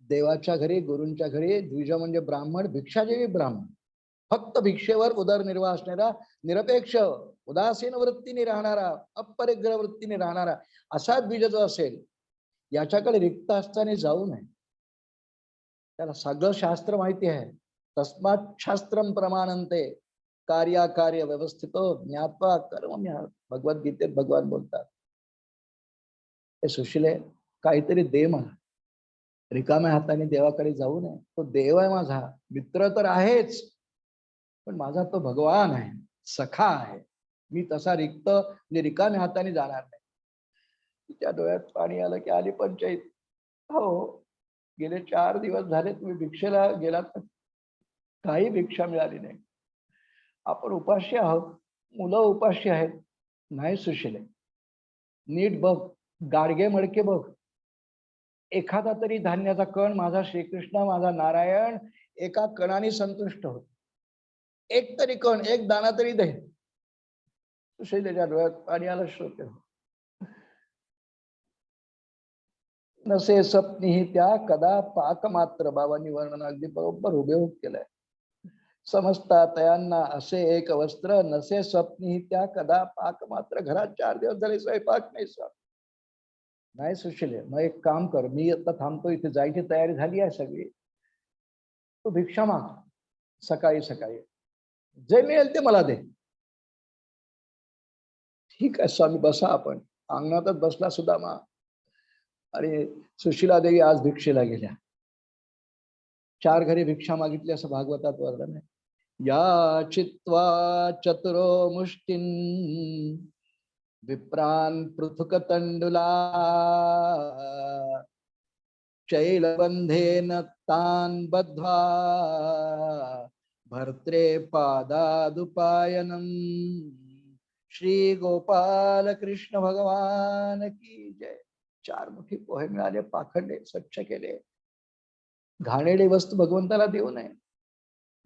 देवाच्या घरी, गुरूंच्या घरी द्विज म्हणजे ब्राह्मण, भिक्षाजीवी ब्राह्मण, फक्त भिक्षेवर उदरनिर्वाह असणारा, निरपेक्ष उदासीन वृत्तीने राहणारा, अपरिग्रह वृत्तीने राहणारा असा द्विज जो असेल, याच्याकडे रिक्त हस्ताने जाऊ नये. त्याला सगळं शास्त्र माहिती आहे. तस्मात् शास्त्रम प्रमाणन्ते कार्य व्यवस्थितो ज्ञात्वा कर्म. भगवद्गीतेत भगवान बोलतात, हे सुशिले काहीतरी दे मला. रिकाम्या हाताने देवाकडे जाऊ नये. तो देव आहे माझा, मित्र तर आहेच, पण माझा तो भगवान आहे, सखा आहे. मी तसा रिक्त म्हणजे रिकाम्या हाताने जाणार नाही. तिच्या डोळ्यात पाणी आलं की आली पंचायत. हो, गेले 4 दिवस झाले तुम्ही भिक्षेला गेलात, काही भिक्षा मिळाली नाही. आपण उपाशी आहोत, मुलं उपाशी आहेत. नाही सुशिले, नीट बघ, गाडगे मडके बघ. एखादा तरी धान्याचा कण माझा श्रीकृष्ण, माझा नारायण एका कणाने संतुष्ट होत. एक तरी कण, एक दाणा तरी दे. सुशिलेच्या डोळ्यात पाणी आलं. श्रोते, नसे सपनीही त्या कदा पाक मात्र. बाबांनी वर्णन अगदी बरोबर हुबेहूब केलंय. समजता तयांना असे एक वस्त्र, नसे स्वप्नी त्या कदा पाक मात्र. घरात 4 दिवस झाले स्वयंपाक नाही. नाही सुशिले, मग एक काम कर, मी आता थांबतो इथे, जायची तयारी झाली आहे सगळी, तू भिक्षा माग सकाळी सकाळी, जे मिळेल ते मला दे. ठीक आहे स्वामी, बसा आपण. अंगणातच बसला सुदामा आणि सुशिला देवी आज भिक्षेला गेल्या. 4 घरी भिक्षा मागितली असं भागवतात वर्णन आहे. या चित्वा चतुरो मुष्टिन विप्रान पृथुक तंडुला शैलबंधेन तान बद्ध्वा भर्त्रे पादादुपायनम. श्री गोपाल कृष्ण भगवान की जय. 4 मुठी पोहे मिळाले, पाखंडे स्वच्छ केले. घाणेरडी वस्तू भगवंताला देऊ नये.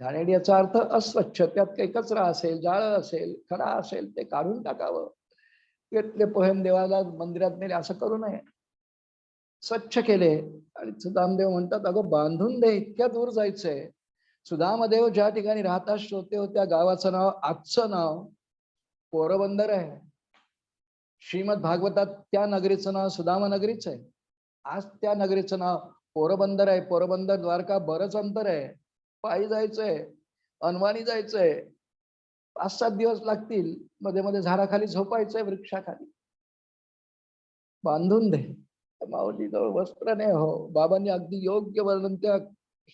घाणेरडी याचा अर्थ अस्वच्छ, त्यात काही कचरा असेल, जाळ असेल, खडा असेल, ते काढून टाकावं. त्यातले पोहे देवाला मंदिरात नेले असं करू नये. स्वच्छ केले. आणि सुदामदेव म्हणतात, अगं बांधून दे, इतक्या दूर जायचंय. सुदामदेव ज्या ठिकाणी राहतात श्रोते, त्या गावाचं नाव, आजचं नाव पोरबंदर आहे. श्रीमद भागवतात त्या नगरीचं नाव सुदाम नगरीच आहे. आज त्या नगरीचं नाव पोरबंदर आहे. पोरबंदर द्वारका बरंच अंतर आहे. पायी जायचंय, अनवाणी जायचंय, 5-7 दिवस लागतील. मध्ये मध्ये झाडाखाली झोपायचंय, वृक्षाखाली. बांधून दे. माऊली जवळ वस्त्र नाही. हो, बाबांनी अगदी योग्य वर्णन त्या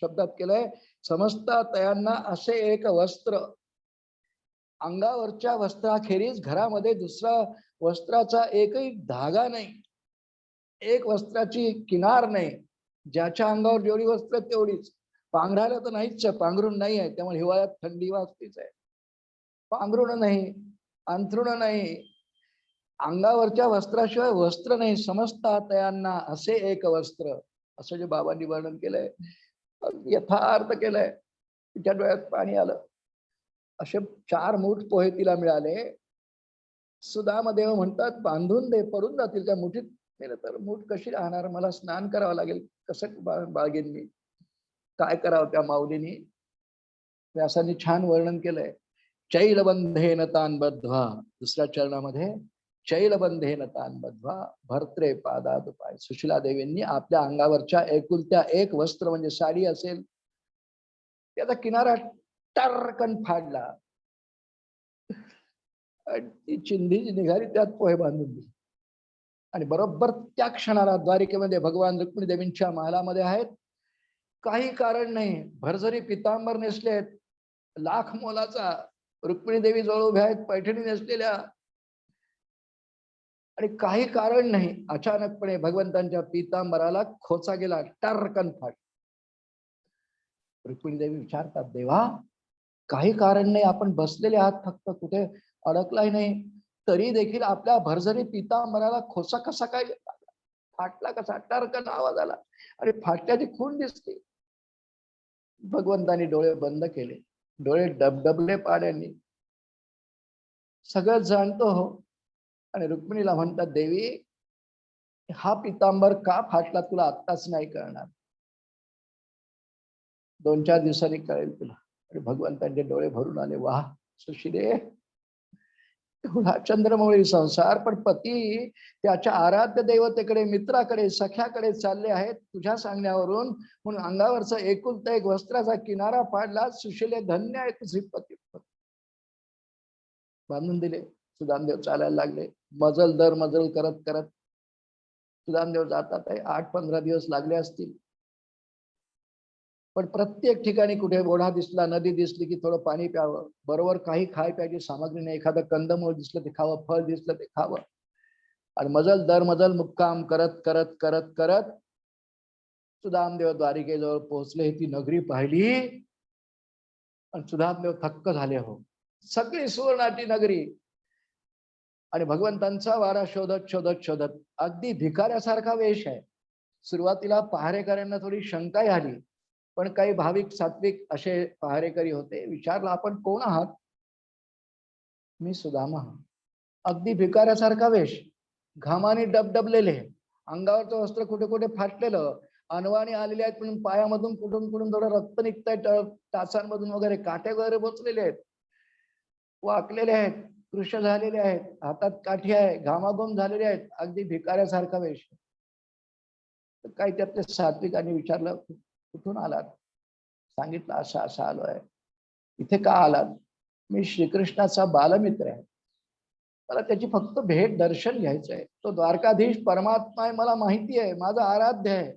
शब्दात केलंय. समजता तयांना असे एक वस्त्र. अंगावरच्या वस्त्राखेरीज घरामध्ये दुसरा वस्त्राचा एकही धागा नाही, एक वस्त्राची किनार नाही. ज्याच्या अंगावर जेवढी वस्त्र तेवढीच. पांघरायला तर नाहीच, पांघरून नाही आहे, त्यामुळे हिवाळ्यात थंडी वाजतीच आहे. पांघरुण नाही, अंथरुण नाही, अंगावरच्या वस्त्राशिवाय वस्त्र नाही. समजता तयांना असे एक वस्त्र, असं जे बाबांनी वर्णन केलंय, यथार्थ केलंय. तिच्या डोळ्यात पाणी आलं. असे 4 मूठ पोहे तिला मिळाले. सुदामदेव म्हणतात, बांधून दे, पडून जातील त्या मुठीत. केलं तर मूठ कशी राहणार, मला स्नान करावं लागेल, कसं बाळगेन मी. काय करावं त्या माऊलीनी. व्यासांनी छान वर्णन केलंय. चैलबंधेन तान बद्ध्वा. दुसऱ्या चरणामध्ये चैलबंधेन तान बद्ध्वा भर्त्रे पादादुपाय. सुशिला देवींनी आपल्या अंगावरच्या एकुलत्या एक वस्त्र म्हणजे साडी असेल, त्याचा किनारा टर्कन फाडला. ती चिंधी निघाली, त्यात पोहे बांधून दिली. आणि बरोबर त्या क्षणाला द्वारिकेमध्ये भगवान रुक्मिणी देवींच्या महालामध्ये आहेत. काही कारण नाही, भरजरी पितांबर नेसले आहेत, लाख मोलाचा. रुक्मिणी देवी जवळ उभ्या आहेत, पैठणी नेसलेल्या. आणि काही कारण नाही, अचानकपणे भगवंतांच्या पितांबराला खोचा गेला, टर्कन फाट. रुक्मिणी देवी विचारतात, देवा काही कारण नाही, आपण बसलेले आहात, फक्त कुठे अडकलाय नाही, तरी देखील आपल्या भरजरी पितांबराला खोसा कसा काय फाटला, कसा टर्कन आवाज आला आणि फाटल्याची खून दिसते. भगवंतांनी डोळे बंद केले, डोळे डबडबले पाण्याने. सगळं जाणतो हो. आणि रुक्मिणीला म्हणतात, देवी हा पितांबर का फाटला तुला आत्ताच नाही कळणार, 2-4 दिवसांनी कळेल तुला. आणि भगवंतांचे डोळे भरून आले. वाह सुशिले, एवढा चंद्रमौळी संसार, पण पती त्याच्या आराध्य दैवतेकडे, मित्राकडे, सख्याकडे चालले आहेत तुझ्या सांगण्यावरून. म्हणून अंगावरचा एकुलता एक वस्त्राचा किनारा पाडला. सुशिले, धन्य आहे तुझे पती. बांधून दिले. सुदामदेव चालायला लागले. मजल दर मजल करत करत सुदामदेव जातात आहे. 8-15 दिवस लागले असतील. पण प्रत्येक ठिकाणी कुठे ओढा दिसला, नदी दिसली की थोडं पाणी प्यावं, बरोबर काही खाय प्यायची सामग्री नाही, एखादं कंदमूळ दिसलं ते खावं, फळ दिसलं ते खावं. आणि मजल दर मजल मुक्काम करत करत करत करत सुदामदेव द्वारिकेजवळ पोहोचले. ती नगरी पाहिली आणि सुदामदेव थक्क झाले. हो, सगळी सुवर्णाची नगरी. आणि भगवंतांचा वारा शोधत शोधत शोधत अगदी भिकाऱ्यासारखा वेश आहे. सुरुवातीला पहारेकऱ्यांना थोडी शंकाही आली, पण काही भाविक सात्विक असे पहारेकरी होते. विचारलं, आपण कोण आहात? मी सुदामा. अगदी भिकाऱ्यासारखा वेश, घामाने डबडबलेले, अंगावरचं वस्त्र कुठे कुठे फाटलेलं, अनवाणी आलेले आहेत, पण पायामधून कुठून कुठून थोडं रक्त निघतंय, टाचांमधून वगैरे काटे वगैरे बसलेले आहेत, वाकलेले आहेत, कृश झालेले आहेत, हातात काठी आहे, घामाघूम झालेले आहेत, अगदी भिकाऱ्यासारखा वेश. काही त्यातले सात्विकांनी विचारलं, कुठून आलात? सांगितलं, असं असं आलोय. इथे का आलात? मी श्रीकृष्णाचा बालमित्र आहे, मला त्याची फक्त भेट दर्शन घ्यायचं आहे. तो द्वारकाधीश परमात्मा आहे, मला माहिती आहे, माझा आराध्य आहे,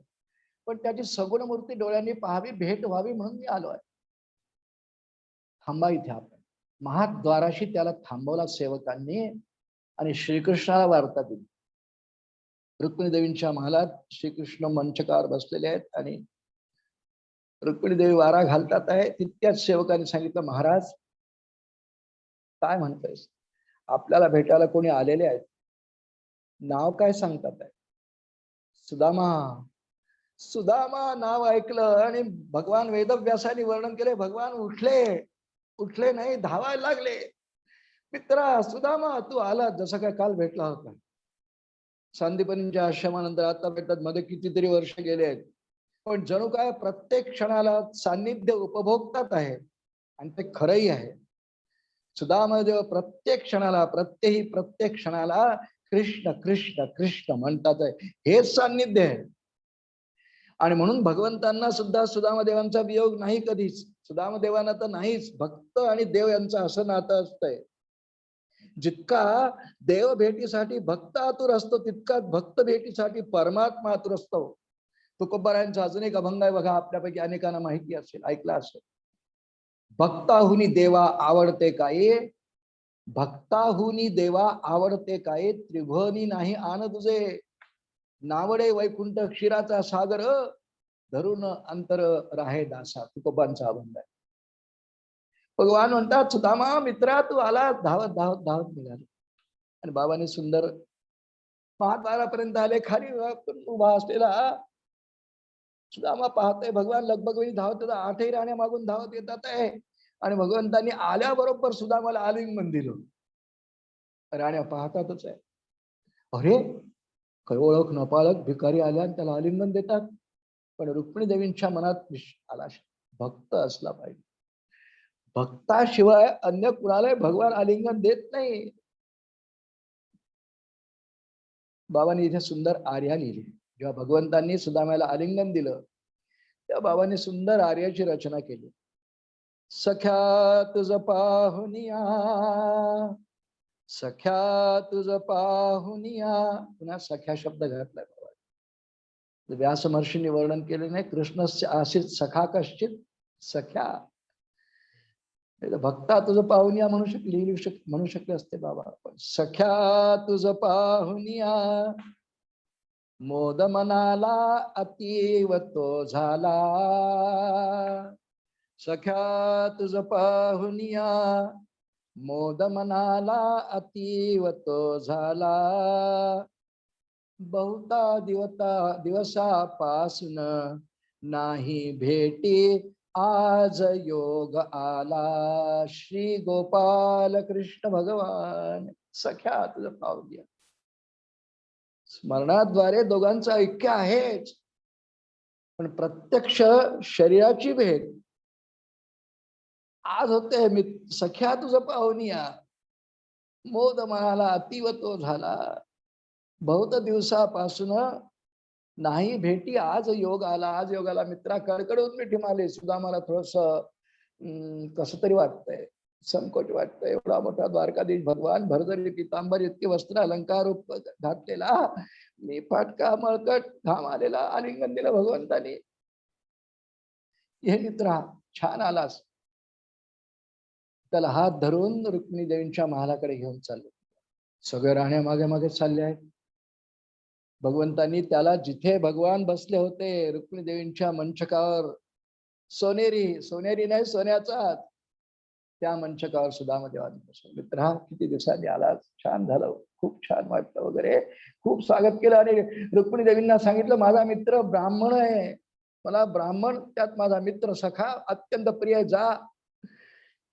पण त्याची सगुण मूर्ती डोळ्यांनी पाहावी, भेट व्हावी म्हणून मी आलोय. थांबा इथे. आपण महाद्वाराशी त्याला थांबवला सेवकांनी आणि श्रीकृष्णाला वार्ता दिली. रुक्मिणी देवींच्या महालात श्रीकृष्ण मंचकार बसलेले आहेत आणि रुक्मिणी देवी वारा घालतात आहे. तितक्याच सेवकांनी सांगितलं, महाराज काय म्हणतोयस? आपल्याला भेटायला कोणी आलेले आहेत. नाव काय सांगतात आहे? सुदामा. सुदामा नाव ऐकलं आणि भगवान वेदव्यासाने वर्णन केले. भगवान उठले, उठले नाही, धावायला लागले. मित्रा सुदामा, तू आला. जसं काय काल भेटला होता. सांदीपनींच्या आश्रमानंतर आता भेटतात, मध्ये कितीतरी वर्ष गेले आहेत, पण जणू काय प्रत्येक क्षणाला सान्निध्य उपभोगतात आहे. आणि ते खरंही आहे. सुदामदेव प्रत्येक क्षणाला, प्रत्येक क्षणाला कृष्ण कृष्ण कृष्ण म्हणतात आहे. हेच सान्निध्य आहे. आणि म्हणून भगवंतांना सुद्धा सुदामदेवांचा वियोग नाही कधीच. सुदामदेवांना तर नाहीच. भक्त आणि देव यांचं असं नातं असतंय. जितका देव भेटीसाठी भक्त आतुर असतो, तितका भक्त भेटीसाठी परमात्मा आतुर असतो. तुकोबारायांचा अजून एक अभंग आहे बघा, आपल्यापैकी अनेकांना माहिती असेल, ऐकला असेल. भक्ताहुनी देवा आवडते काय, भक्ताहुनी देवा आवडते काय, त्रिभुवनी नाही आन तुझे, नावडे वैकुंठ क्षीराचा सागर, धरून अंतर राहे दासा. तुकोबांचा अभंग आहे. भगवान म्हणतात, सुदामा मित्रा तू आला. धावत धावत धावत निघाले आणि बाबांनी सुंदर महाद्वारापर्यंत आले. खाली उभा असलेला सुदामा पाहतोय. भगवान लगबग धावत येतात, 8ही राण्या मागून धावत येतात आहे आणि भगवंतांनी आल्याबरोबर सुदामाला आलिंगन दिलं. राण्या पाहतातच आहे. अरे, काही ओळख न पाळक भिकारी आल्या आणि त्याला आलिंगन देतात. पण रुक्मिणी देवींच्या मनात आला, भक्त असला पाहिजे. भक्ताशिवाय अन्य कुणाला भगवान आलिंगन देत नाही. बाबांनी इथे सुंदर आर्या लिहिली. जेव्हा भगवंतांनी सुदामाला आलिंगन दिलं, त्या बाबांनी सुंदर आर्याची रचना केली. सख्या तुझ पाहुनिया, सख्या तुझ पाहुनिया. पुन्हा सख्या शब्द घातलाय बाबा. व्यास महर्षींनी वर्णन केले नाही, कृष्णस्य आसीत सखा कश्चित सख्या. भक्ता तुझ पाहुनिया म्हणू शकले असते बाबा. पण सख्या तुझ पाहुनिया, मोद मनाला अतीव तो झाला. सख्या तुझ पाहुनिया, मोद मनाला अतीव तो झाला. बहुता दिवसापासून नाही भेटी, आज योग आला. श्री गोपाल कृष्ण भगवान. सख्या तुझं पाहुनिया. स्मरणाद्वारे दोघांचं ऐक्य आहेच, पण प्रत्यक्ष शरीराची भेट आज होते. मी सख्या तुझं पाहुनिया, मोद मनाला अतीव तो झाला. बहुत दिवसापासून नाही भेटी, आज योग आला. आज योगाला मित्रा कडकडून मिठी मारली. सुद्धा मला थोडस कसं तरी वाटतंय, संकोच वाटतंय. एवढा मोठा द्वारकाधीश भगवान, भरदरी पितांबर इतके वस्त्र अलंकार घातलेला, मी फाटका मळकट घाम आलेला, आलिंगन दिलं भगवंतानी. हे मित्रा छान आलास. त्याला हात धरून रुक्मिणी देवींच्या महालाकडे घेऊन चालले. सगळे राहण्या मागे मागे चालले आहेत. भगवंतांनी त्याला जिथे भगवान बसले होते रुक्मिणी देवींच्या मंचकावर, सोनेरी, सोनेरी नाही सोन्याचा, त्या मंचकावर सुदामा देवाने बसवलं. मित्रा किती दिवसांनी आलास, छान झालं, खूप छान वाटलं वगैरे, खूप स्वागत केलं. आणि रुक्मिणी देवींना सांगितलं माझा मित्र ब्राह्मण आहे, मला ब्राह्मण, त्यात माझा मित्र सखा अत्यंत प्रिय, जा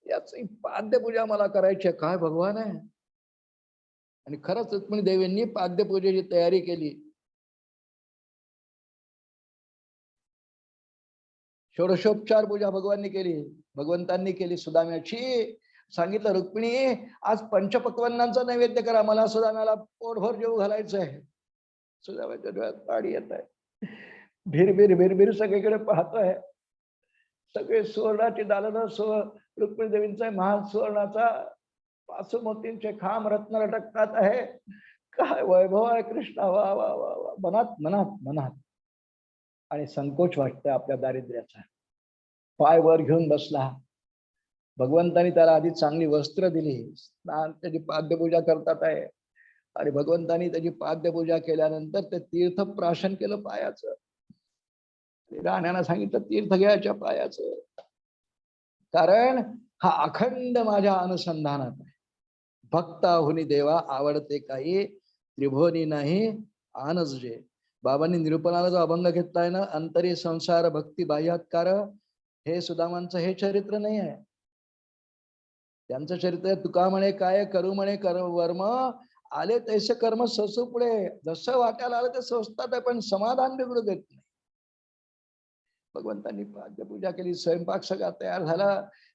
याची पाद्यपूजा मला करायची आहे. काय भगवान आहे. आणि खरंच रुक्मिणी देवींनी पाद्यपूजेची तयारी केली. षोडशोपचार पूजा भगवाननी केली, भगवंतांनी केली. सुदाम्याची सांगितलं रुक्मिणी आज पंचपक्वान्नांचा नैवेद्य करा, मला सुदाम्याला पोटभर जेवू घालायचं आहे. सुदाम्याच्या डोळ्यात पाणी येत आहे. भिरभिर भिरभिर सगळीकडे पाहतोय. सगळे सुवर्णाची दालनं, रुक्मिणी देवींचा महान सुवर्णाचा पाच मोतींचे खांब रत्न लटकतात आहे. काय वैभव आहे कृष्णा, वा वा वा वा. मनात मनात मनात आणि संकोच वाटतोय आपल्या दारिद्र्याचा. पाय वर घेऊन बसला. भगवंतानी त्याला आधी चांगली वस्त्र दिली, स्नान, त्याची पाद्यपूजा करतात आहे. आणि भगवंतानी त्याची पाद्यपूजा केल्यानंतर ते तीर्थ प्राशन केलं पायाचं. राहण्याला सांगितलं तीर्थ घ्यायच्या पायाचं, कारण हा अखंड माझ्या अनुसंधानात आहे. भक्ताहुनी देवा आवडते काही, त्रिभुवनी नाही आनज जे. बाबांनी निरूपणाला जो अभंग घेतलाय ना, अंतरी संसार भक्ती बाह्यात्कार, हे सुदामांचं हे चरित्र नाही आहे. त्यांचं चरित्र तुका म्हणे काय करू म्हणे वर्म, आले तैसे कर्म ससू पुढे. जसं वाट्याला आलं ते सोचतात आहे, पण समाधान बिघडू देत नाही. भगवंतांनी पाद्यपूजा केली, स्वयंपाक सगळा तयार झाला.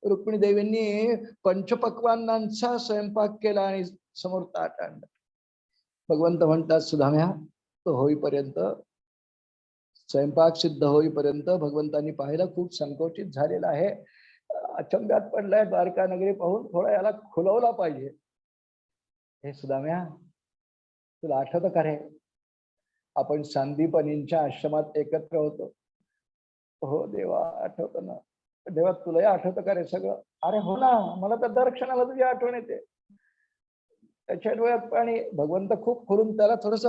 रुक्मिणी देवींनी पंचपक्वान्नांचा स्वयंपाक केला आणि समोर ताट आणलं. भगवंत म्हणतात सुदाम्या तो होईपर्यंत, स्वयंपाक सिद्ध होईपर्यंत भगवंतांनी पाहिलं खूप संकोचित झालेला आहे, अचंब्यात पडलाय. द्वारका नगरी पाहून थोडा याला खुलवला पाहिजे. हे सुदाम्या तुला आठवतं का रे, आपण संदीपनींच्या आश्रमात एकत्र होतो. हो देवा आठवतं ना. देवा तुलाही आठवतं का रे सगळं. अरे हो ना, मला तर दर्शनाला तुझी आठवण येते. त्याच्या डोळ्यात पाणी. भगवंत खूप खोलून त्याला थोडस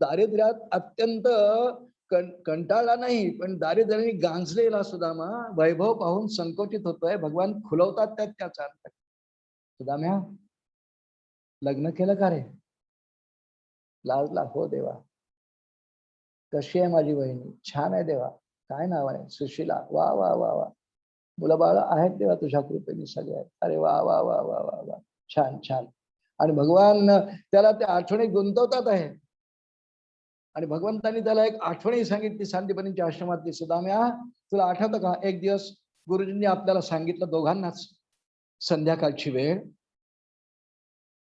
दारिद्र्यात अत्यंत कंटाळला नाही, पण दारिद्र्याने गांजलेला सुदामा वैभव पाहून संकोचित होतोय. भगवान खुलवतात त्याचा अर्थ. सुदाम्या लग्न केलं का रे. लाजला. हो देवा. कशी आहे माझी बहिणी. छान आहे देवा. काय नाव आहे. सुशीला. वा वा वा वा. मुलं बाळ आहेत देवा तुझ्या कृपेने सगळे आहेत. अरे वा वा वा वा वा वा. छान छान. आणि भगवान त्याला त्या आठवणी गुंतवतात आहे. आणि भगवंतांनी त्याला एक आठवणी सांगितली सांदीपनीच्या आश्रमातली. सुदाम्या तुला आठवतं का, एक दिवस गुरुजींनी आपल्याला सांगितलं दोघांनाच, संध्याकाळची वेळ,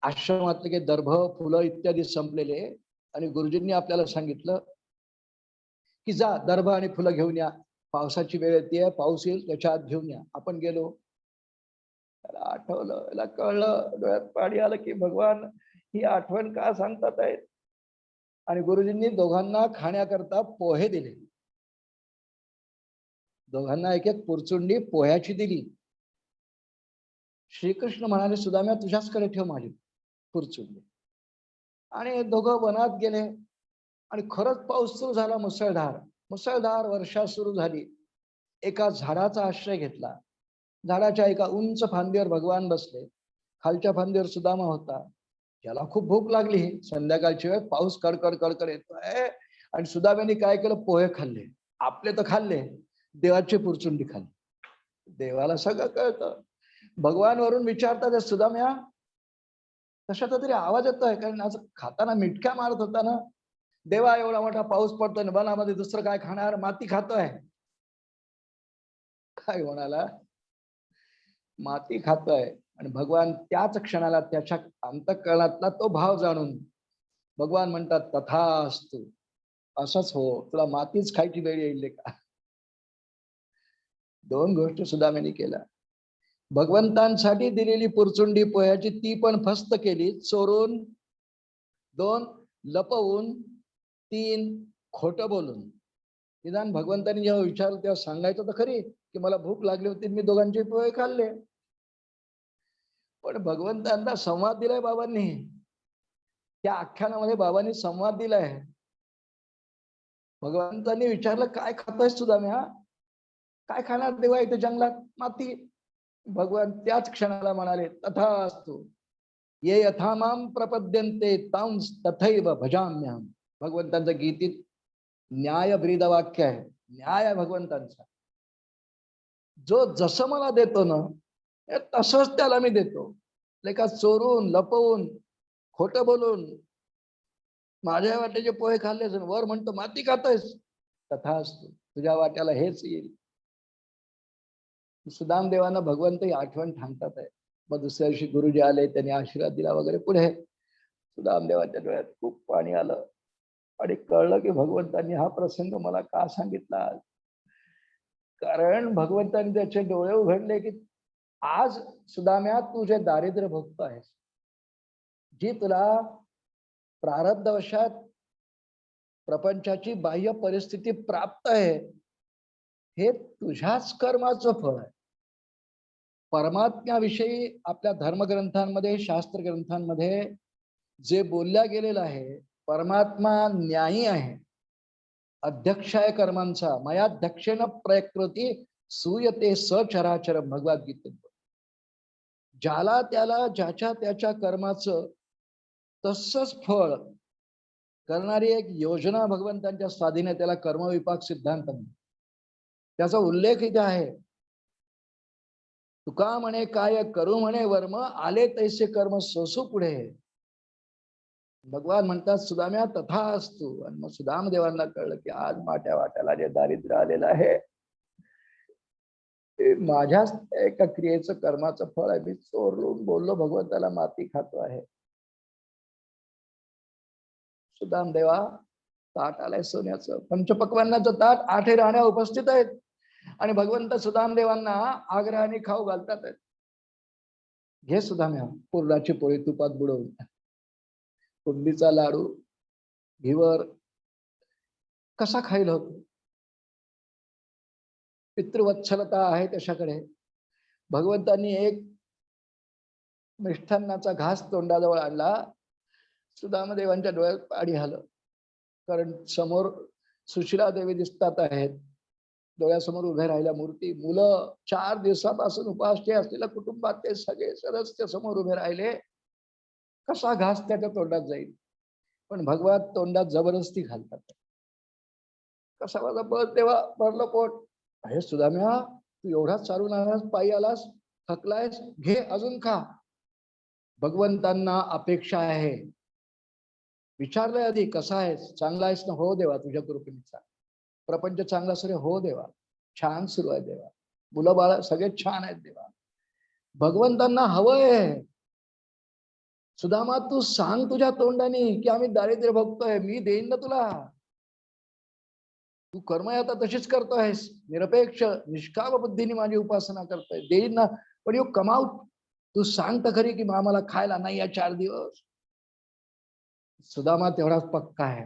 आश्रमातले काही दर्भ फुलं इत्यादी संपलेले, आणि गुरुजींनी आपल्याला सांगितलं की जा दर्भ आणि फुलं घेऊन या, पावसाची वेळ येते, पाऊस येईल त्याच्या आत घेऊन या. आपण गेलो. त्याला आठवलं, त्याला कळलं, डोळ्यात पाणी आलं की भगवान ही आठवण का सांगतात आहेत. आणि गुरुजींनी दोघांना खाण्याकरता पोहे दिले. दोघांना एक एक पुरचुंडी पोह्याची दिली. श्रीकृष्ण म्हणाले सुदाम्या तुझ्याचकडे ठेव माझी पुरचुंडी. आणि दोघं वनात गेले. आणि खरंच पाऊस सुरू झाला, मुसळधार मुसळधार वर्षा सुरू झाली. एका झाडाचा आश्रय घेतला. झाडाच्या एका उंच फांदीवर भगवान बसले. खालच्या फांदीवर सुदामा होता. याला खूप भूक लागली. संध्याकाळची वेळ, पाऊस कडकड कडकड येतोय. आणि सुदाम्याने काय केलं, पोहे खाल्ले. आपले तर खाल्ले, देवाची पुरचुंडी खाल्ली. देवाला सगळं कळतं. भगवान वरून विचारतात सुदाम्या कशाचा तरी आवाज येतोय, कारण आज खाताना मिटक्या मारत होता ना. देवा एवढा मोठा पाऊस पडतोय, वनामध्ये दुसरं काय खाणार, माती खातोय. काय म्हणाला, माती खातोय. आणि भगवान त्याच क्षणाला त्याच्या अंतःकरणातला तो भाव जाणून भगवान म्हणतात तथास्तु, असंच हो, तुला मातीच खायची वेळ येईल का. दोन गोष्टी सुदामेने केल्या. भगवंतांसाठी दिलेली पुरचुंडी पोह्याची ती पण फस्त केली, चोरून. दोन, लपवून. तीन, खोटं बोलून. निदान भगवंतांनी जेव्हा विचारलं तेव्हा सांगायचं तर खरी की मला भूक लागली होती, मी दोघांचे पोहे खाल्ले. पण भगवंतांना संवाद दिलाय बाबांनी. त्या आख्यानामध्ये बाबांनी संवाद दिलाय. भगवंतांनी विचारलं काय खातोय सुदाम्या, काय खाणार देवा इथे जंगलात, माती. भगवान त्याच क्षणाला म्हणाले तथास्तु, ये यथा माम प्रपद्यन्ते तांस तथैव भजाम्यहम. भगवंतांचं गीतेत न्याय ब्रीद वाक्य आहे. न्याय आहे भगवंतांचा. जो जसं मला देतो ना तसंच त्याला मी देतो. लेका चोरून, लपवून, खोटं बोलून माझ्या वाट्याचे पोहे खाल्ले, वर म्हणतो माती खातोयस, तथास्तु, तुझ्या वाट्याला हेच येईल. सुदाम देवांना भगवंत ही आठवण सांगतात आहे. मग दुसऱ्या दिवशी गुरुजी आले, त्यांनी आशीर्वाद दिला वगैरे. पुढे सुदाम देवाच्या डोळ्यात खूप पाणी आलं आणि कळलं की भगवंतांनी हा प्रसंग मला का सांगितला. कारण भगवंतांनी त्याचे डोळे उघडले की आज सुदाम्या तू जे दारिद्र्य भोगतो आहेस, जी तुला प्रारब्धवशात प्रपंचाची बाह्य परिस्थिती प्राप्त आहे, हे तुझ्याच कर्माचं फळ आहे. परमात्म्याविषयी आपल्या धर्मग्रंथांमध्ये, शास्त्र ग्रंथांमध्ये जे बोलल्या गेलेलं आहे, परमात्मा न्यायी आहे, अध्यक्ष आहे कर्मांचा. मयाध्यक्षेण प्रकृती सूयते सचराचर, भगवद्गीतेत. ज्याला त्याला ज्याच्या त्याच्या कर्माचं तसंच फळ करणारी एक योजना भगवंतांच्या स्वाधीन आहे. त्याला कर्मविपाक सिद्धांत म्हणतात. त्याचा उल्लेख इथे आहे. तुका म्हणे काय करू म्हणे वर्म, आले तैसे कर्म सोसू पुढे. भगवान म्हणतात सुदाम्या तथास्तु. आणि मग सुदाम देवांना कळलं की आज माझ्या वाट्याला जे दारिद्र्य आलेलं आहे ते माझ्याच एका क्रियेचं कर्माचं फळ आहे. मी चोरून बोललो भगवंताला माती खातो आहे. सुदाम देवा, ताट आलंय सोन्याचं, पंचपक्वान्नाचं ताट, 8 राहण्या उपस्थित आहेत आणि भगवंत सुदाम देवांना आग्रहाने खाऊ घालतात आहेत. घे सुदाम्या, पुरणाची पोळी तुपात बुडवून, कुंडीचा लाडू, घीवर. कसा खाईल होतो. पितृवत्सलता आहे त्याच्याकडे. भगवंतांनी एक मिष्ठान्नाचा घास तोंडाजवळ आणला. सुदामदेवांच्या डोळ्यात पाणी आलं, कारण समोर सुशिला देवी दिसतात आहेत. डोळ्यासमोर उभे राहिल्या मूर्ती. मुलं 4 दिवसापासून उपाशी असलेल्या कुटुंबातले सगळे सदस्य समोर उभे राहिले. कसा घास त्याच्या तोंडात जाईल. पण भगवान तोंडात जबरदस्ती घालतात. कसा माझा बस देवा, भरलं पोट. हे सुदाम्या, तू एवढाच चालून आलास, पायी आलास, थकलायस, घे अजून खा. भगवंतांना अपेक्षा आहे. विचारलंय आधी कसा आहेस, चांगला आहेस ना, हो देवा तुझ्या कृपेचा. प्रपंच चांगला सुरू, हो देवा, छान सुरू आहे देवा, मुलं बाळ सगळे छान आहेत देवा. भगवंतांना हवंय. सुदामा तू सांग तुझ्या तोंडाने की आम्ही दारिद्र्य भोगतोय, मी देईन ना तुला. तू कर्म आता तशीच करतोयस, निरपेक्ष निष्काम बुद्धीने माझी उपासना करतोय, देईन ना. पण यू कमाऊ, तू सांग तर खरी की आम्हाला खायला नाही या 4 दिवस. सुदामा तेवढाच पक्का आहे.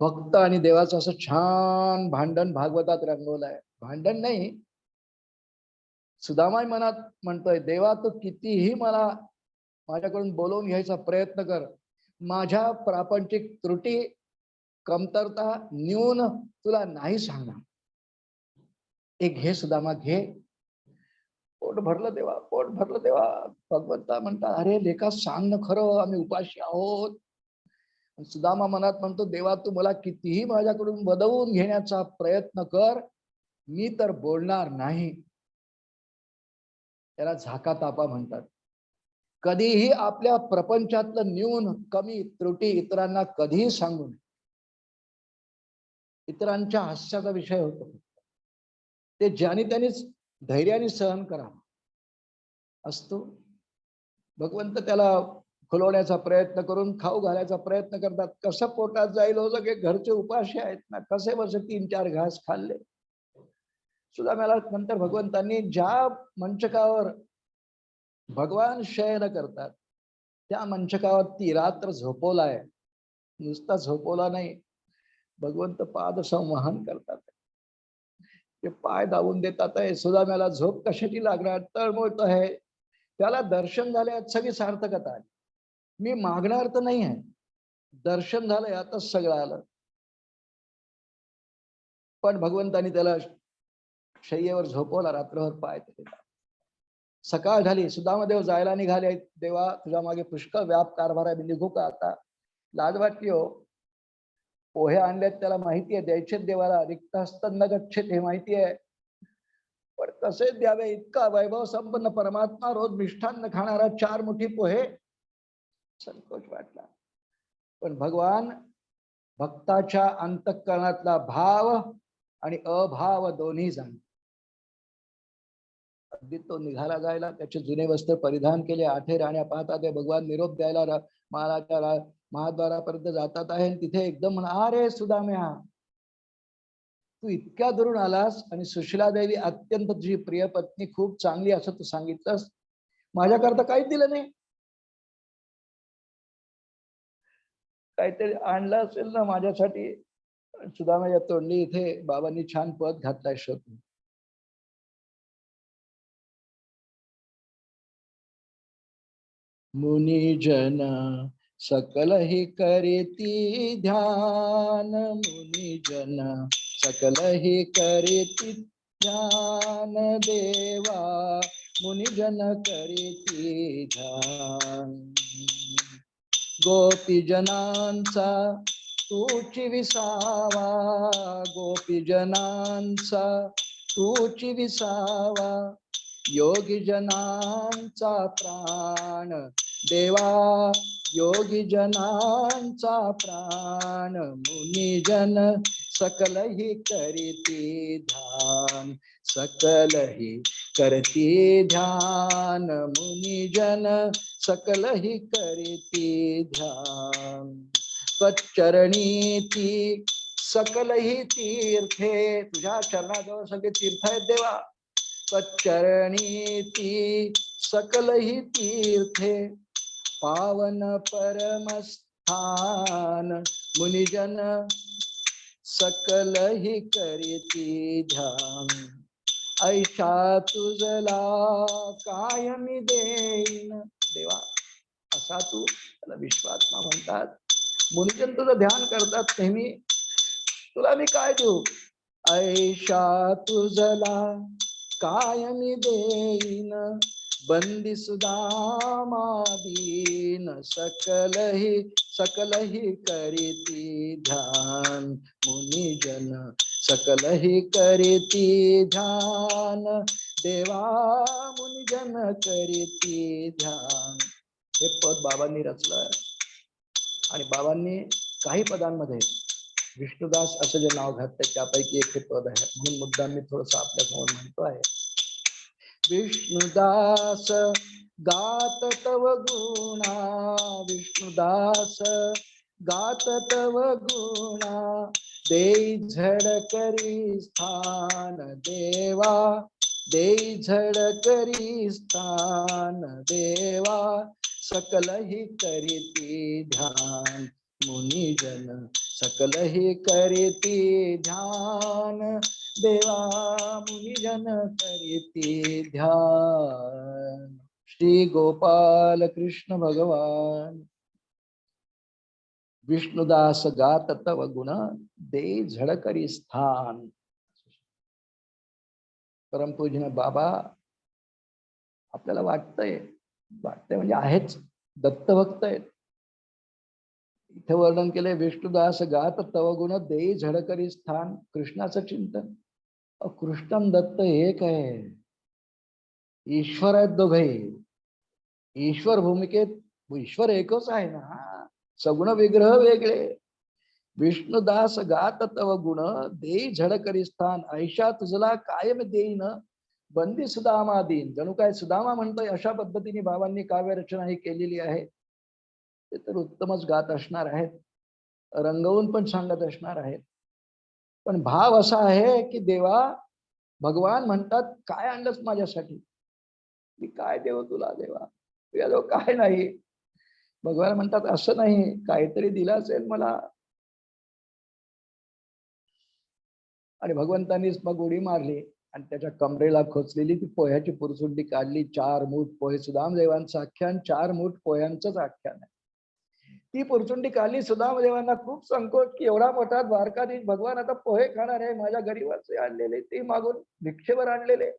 भक्त आणि देवाचं असं छान भांडण भागवतात रंगवलं आहे. भांडण नाही, सुदामा मनात म्हणतोय देवा तू कितीही मला माझ्याकडून बोलवून घ्यायचा प्रयत्न कर, माझ्या प्रापंचिक त्रुटी, कमतरता, न्यून तुला नाही सांगणार. एक घे सुदामा, घे. पोट भरलं देवा, पोट भरलं देवा. भगवंता म्हणतात अरे लेका सांग ना खरं, आम्ही उपाशी आहोत. सुदामा मनात म्हणतो देवा तू मला कितीही माझ्याकडून वदवून घेण्याचा प्रयत्न कर, मी तर बोलणार नाही. त्याला झाका तापा म्हणतात. कधीही आपल्या प्रपंचातलं न्यून कमी त्रुटी इतरांना कधीही सांगू नये. इतरांच्या हास्याचा विषय होतो. ते ज्याने त्यांनीच धैर्याने सहन करावं असतो. भगवंत त्याला खुलवण्याचा प्रयत्न करून खाऊ घालायचा प्रयत्न करतात. कसं पोटात जाईल हो, सगळे घरचे उपाशी आहेत ना, कसे बसे 3-4 घास खाल्ले. सुदाम्याला नंतर भगवंतांनी ज्या मंचकावर भगवान शयन करतात त्या मंचकावर ती रात्र झोपवलाय. नुसता झोपवला नाही, भगवंत पाद संवहन करतात. ते पाय दाबून देतात आहे. सुदाम्याला झोप कशाची लागणार, तळमळत आहे. त्याला दर्शन झाले, सगळी सार्थकता आली. मी मागणार तर नाही आहे, दर्शन झालंय, आताच सगळं आलं. पण भगवंतानी त्याला शय्येवर झोपवला, रात्रभर पाय देतात. सकाळ झाली, सुदामादेव जायला निघाले. देवा तुझ्या मागे पुष्कळ व्याप कारभार आहे, मी निघू का आता? लाज वाटली हो. पोहे आणलेत, त्याला माहिती आहे द्यायचे देवाला, रिक्त हस्त न गच्छेत हे माहिती आहे. पण कसे द्यावे? इतका वैभव संपन्न परमात्मा, रोज मिष्ठान्न खाणारा, 4 मुठी पोहे. संकोच वाटला. पण भगवान भक्ताच्या अंतःकरणातला भाव आणि अभाव दोन्ही जाणतात. अगदी तो निघाला जायला, त्याचे जुने वस्त्र परिधान केले, 8 राण्या पाहतात आहे. भगवान निरोप द्यायला महाद्वारापर्यंत जातात आहे. तिथे एकदम म्हणा, अरे सुदाम्या, तू इतक्या दुरून आलास आणि सुशीला देवी अत्यंत तुझी प्रिय पत्नी, खूप चांगली असं तू सांगितलंस, माझ्याकरता काहीच दिलं नाही. काहीतरी आणलं असेल ना माझ्यासाठी. सुदाम्याच्या तोंडी इथे बाबांनी छान पद घातलाय शोध. मुनिजन सकल ही करीती ध्यान, मुनिजन सकल ही करीती ध्यान, देवा मुनिजन करीती ध्यान. गोपीजनांचा तूची विसावा, गोपीजनांचा तूची विसावा, योगी जनांचा प्राण देवा, योगी जनांचा प्राण, मुनिजन सकल ही करीती ध्यान, सकल ही करती ध्यान, मुनिजन सकल ही करीती ध्यान. त्वच्चरणी ती सकल ही तीर्थे, तुझ्या चरणाजवळ सगळे तीर्थ आहेत देवा. त्वच्चरणी ती सकल ही तीर्थे, पावन परमस्थान, मुनिजन सकल ही करीती ध्यान. ऐशा तुझला कायमी देईन, देवा असा तू, त्याला विश्वात्मा म्हणतात. मुनिजन तुझं ध्यान करतात नेहमी, तुला मी काय देऊ? ऐशा तुझला कायमी देईन, बंदी सुदामादीन, सकल ही करीती ध्यान, मुनिजन सकल ही करीती ध्यान, देवा मुनिजन करीती ध्यान. हे पद बाबांनी रचलं आणि बाबांनी काही पदांमध्ये विष्णुदास असं जे नाव घातलंय त्यापैकी एक हे पद आहे, म्हणून मुद्दाम मी थोडस आपल्या समोर म्हणतो आहे. विष्णुदास गात तव गुणा, विष्णुदास गात तव गुणा, देई झडकरी स्थान देवा, देई झडकरी स्थान देवा, सकल ही करीती ध्यान, मुनिजन सकल ही करीती ध्यान, देवा मुनिजन करीती ध्यान. श्री गोपाल कृष्ण भगवान. विष्णुदास गात तव गुण, दे झडकरी स्थान. परमपूज्य बाबा आपल्याला वाटतंय म्हणजे आहेच, दत्तभक्त आहेत. इथे वर्णन केले, विष्णुदास गात तव गुण, दे झडकरी स्थान. कृष्णाचं चिंतन. कृष्ण दत्त एक आहे, ईश्वर आहेत दोघे. ईश्वर भूमिकेत ईश्वर एकच आहे ना, सगुण विग्रह वेगळे. विष्णुदास गात तव गुण, देई झड करी स्थान, ऐशा तुझला कायम देईन, बंदी सुदामा देईन. जणू काय सुदामा म्हणतोय अशा पद्धतीने बाबांनी काव्य रचना ही केलेली आहे. ते तर उत्तमच गात असणार आहेत, रंगवून पण सांगत असणार आहेत. पण भाव असा आहे की देवा, भगवान म्हणतात काय आणलंस माझ्यासाठी, मी काय देव तुला देवा, तुझ्याजवळ काय नाही. भगवान म्हणतात असं नाही, काहीतरी दिलं असेल मला. आणि भगवंतांनीच मग उडी मारली आणि त्याच्या कमरेला खोचलेली ती पोह्याची पुरसुंडी काढली. 4 मूठ पोहे, सुदामदेवांचं आख्यान 4 मूठ पोह्यांचंच आख्यान आहे. ती पुरचुंडी काढली. सुदामदेवांना खूप संकोच की एवढा मोठा द्वारकाधीश भगवान आता पोहे खाणार आहे, माझ्या गरीबाचे आणलेले, ते मागून भिक्षेवर आणलेले.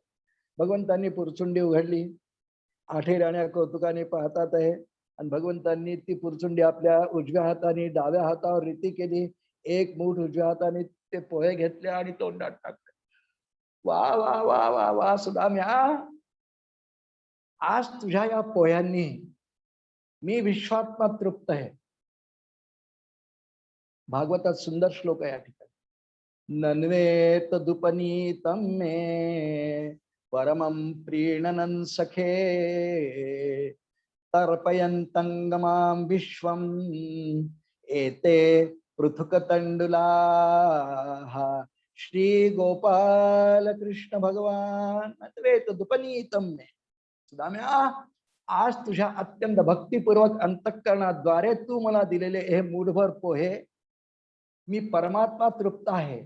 भगवंतांनी पुरचुंडी उघडली. 8 राण्या कौतुकाने पाहतात आहे आणि भगवंतांनी ती पुरचुंडी आपल्या उजव्या हाताने डाव्या हातावर रीती केली. 1 मूठ उजव्या हाताने ते पोहे घेतले आणि तोंडात टाकले. वा वा वा वा वा सुदाम्या, आज तुझ्या या पोह्यांनी मी विश्वात्मा तृप्त आहे. भागवतात सुंदर श्लोक आहे या ठिकाणी. नन्वेत दुपनीतम मे परमं प्रीणनं सखे, तर्पयन्तंगमां विश्वम एते पृथुक तंडुला. श्री गोपाल कृष्ण भगवान. नन्वेत दुपनीतम मे. सुदाम्या, आज तुझ्या अत्यंत भक्तिपूर्वक अंतःकरणाद्वारे तू मला दिलेले हे मूठभर पोहे, मी परमात्मा तृप्त आहे.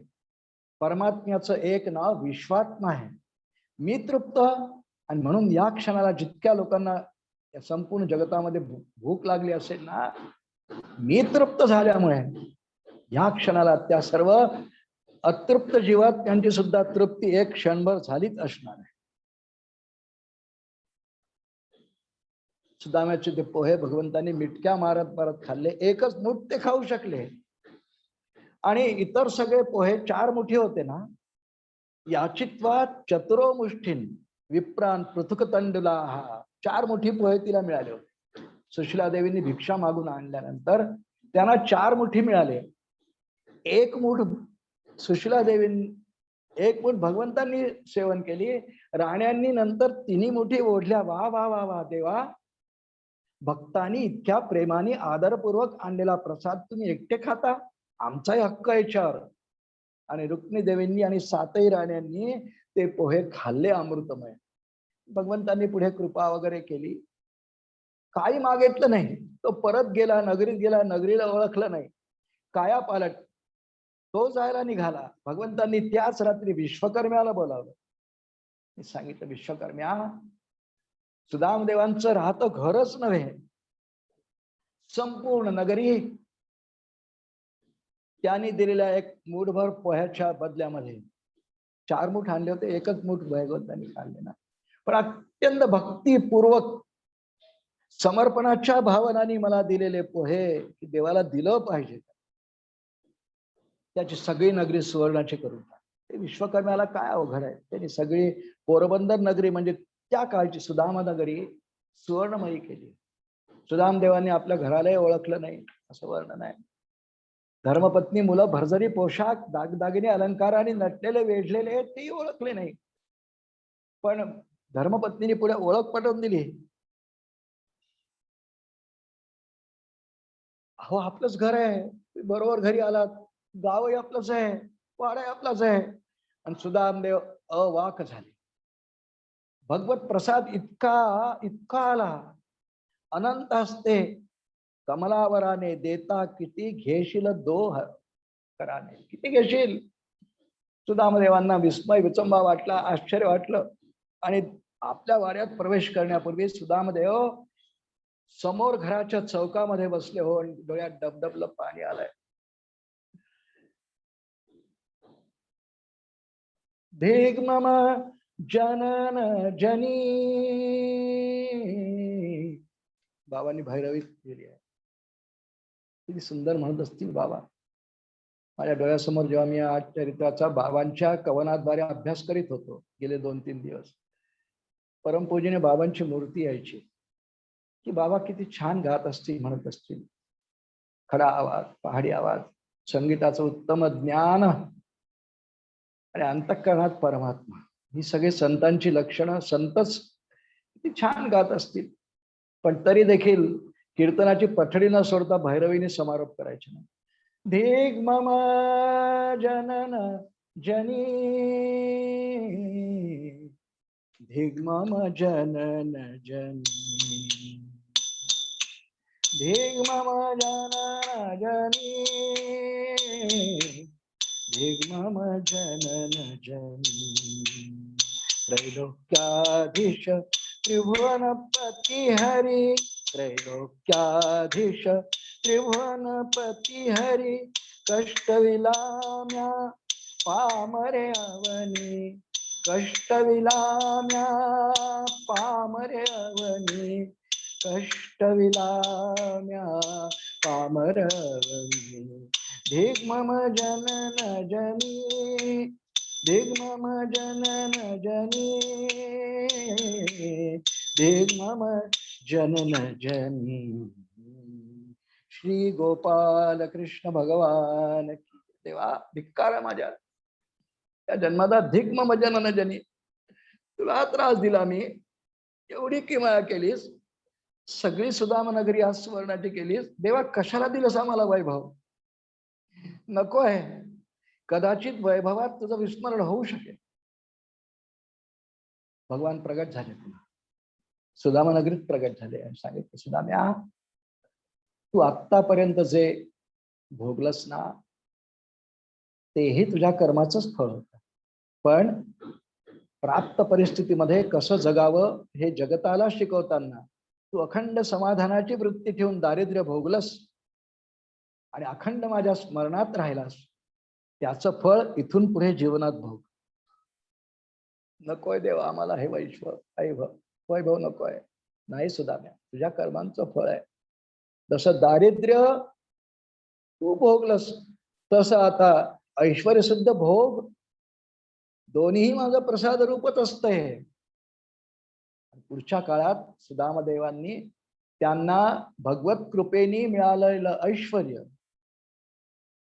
परमात्म्याचं एक नाव विश्वात्मा आहे. मी तृप्त, आणि म्हणून या क्षणाला जितक्या लोकांना या संपूर्ण जगतामध्ये भूक लागली असेल ना, मी तृप्त झाल्यामुळे या क्षणाला त्या सर्व अतृप्त जीवात त्यांची सुद्धा तृप्ती एक क्षणभर झालीच असणार आहे. सुदाम्याचे ते पोहे भगवंतांनी मिटक्या मारत मारत खाल्ले. एकच मूठ ते खाऊ शकले आणि इतर सगळे पोहे 4 मुठी होते ना, याचित्वा चतुरो मुष्ठीन विप्रान पृथुक तंडुला. 4 मुठी पोहे तिला मिळाले होते. सुशीला देवींनी भिक्षा मागून आणल्यानंतर त्यांना 4 मुठी मिळाले. 1 मूठ सुशीला देवींनी, 1 मूठ भगवंतांनी सेवन केली. राण्यांनी नंतर 3 मुठी ओढल्या. वा वा वा वा देवा, भक्तांनी इतक्या प्रेमाने आदरपूर्वक आणलेला प्रसाद तुम्ही एकटे खाता, आमचाही हक्क याच्यावर. आणि रुक्मिणी देवींनी आणि 7ही राण्यांनी ते पोहे खाल्ले अमृतमय. भगवंतांनी पुढे कृपा वगैरे केली, काही मागितलं नाही. तो परत गेला, नगरीत गेला, नगरीला ओळखलं नाही. काया पालट तो जायला निघाला. भगवंतांनी त्याच रात्री विश्वकर्म्याला बोलावलं. मी सांगितलं, विश्वकर्म्या, सुदामदेवांचं राहतं घरच नव्हे, संपूर्ण नगरी त्यांनी दिलेल्या 1 मूठभर पोह्याच्या बदल्यामध्ये 4 मूठ आणले होते. 1च मूठ भगवंतांनी खाल्ले ना. पण अत्यंत भक्तीपूर्वक समर्पणाच्या भावनाने मला दिलेले पोहे की देवाला दिलं पाहिजे, त्याची सगळी नगरी सुवर्णाची करून टाकली. ते विश्वकर्म्याला काय अवघड आहे. त्यांनी सगळी पोरबंदर नगरी म्हणजे त्या काळची सुदामा नगरी सुवर्णमयी केली. सुदामदेवांनी आपल्या घरालाही ओळखलं नाही असं वर्णन आहे. धर्मपत्नी, मुलं, भरजरी पोशाख, दागदागिने, अलंकाराने नटलेले वेढलेले तेही ओळखले नाही. पण धर्मपत्नीने पुढे ओळख पटवून दिली. अहो, आपलंच घर आहे, बरोबर घरी आलात, गावही आपलंच आहे, वाडाही आपलाच आहे. आणि सुदामदेव अवाक झाले. भगवत प्रसाद इतका इतका आला, अनंत हस्ते कमलावराने देता किती घेशील दोह कराने. किती घेशील. सुदामदेवांना विस्मय विचंबा वाटला, आश्चर्य वाटलं. आणि आपल्या वाड्यात प्रवेश करण्यापूर्वी सुदामदेव समोर घराच्या चौकामध्ये बसले हो, आणि डोळ्यात डबडबलं पाणी आलंय. भेग मम जनन जनी. बाबांनी भैरवी केली आहे. किती सुंदर म्हणत असतील बाबा. माझ्या डोळ्यासमोर जेव्हा मी या चरित्राचा बाबांच्या कवनाद्वारे अभ्यास करीत होतो गेले 2-3 दिवस, परमपूजनीय बाबांची मूर्ती यायची. की बाबा किती छान गात असतील, म्हणत असतील. खडा आवाज, पहाडी आवाज, संगीताचं उत्तम ज्ञान आणि अंतःकरणात परमात्मा, ही सगळी संतांची लक्षणं. संतच किती छान गात असतील, पण तरी देखील कीर्तनाची पठडी न सोडता भैरवीने समारोप करायचे नाही. धिग मम जनन जनी, धिग मम जनन जनी, धिग मम जनन जनी, धिग मम जनन जनी, त्रैलोक्याधीश त्रिभुवनपति हरि, त्रैलोक्याधीश त्रिभुवनपति हरि, कष्टविलाम्या पामरे अवनी, कष्टविलाम्या पामरे अवनी, कष्टविलाम्या पामर अवनी, धिग मम जनन जनी, धिग मम जनन जनी, धिग मम जनन जनी. श्री गोपाल कृष्ण भगवान की. देवा धिक्कार आहे माझ्या त्या जन्माचा. धिग मम जनन जनी, तुला त्रास दिला मी, एवढी किमया केलीस, सगळी सुदामनगरी आज सुवर्णाची केलीस. देवा कशाला दिलंस आम्हाला वैभव? नको आहे. कदाचित वैभवात तुझं विस्मरण होऊ शकेल. भगवान प्रगट झाले, पुन्हा सुदामानगरीत प्रगट झाले आणि सांगितलं, सुदाम्या तू आत्तापर्यंत जे भोगलस ना, तेही तुझ्या कर्माचंच फळ होतं. पण प्राप्त परिस्थितीमध्ये कसं जगावं हे जगताला शिकवताना तू अखंड समाधानाची वृत्ती ठेवून दारिद्र्य भोगलस आणि अखंड माझ्या स्मरणात राहिलास. त्याचं फळ इथून पुढे जीवनात भोग. नकोय देवा आम्हाला हे वैभव नकोय. नाही सुदाम्या, तुझ्या कर्मांचं फळ आहे. जसं दारिद्र्य तू भोगलस, तसं आता ऐश्वर्य सिद्ध भोग. दोन्ही माझं प्रसाद रूपच असतंय. पुढच्या काळात सुदामदेवांनी त्यांना भगवत कृपेने मिळालेलं ऐश्वर्य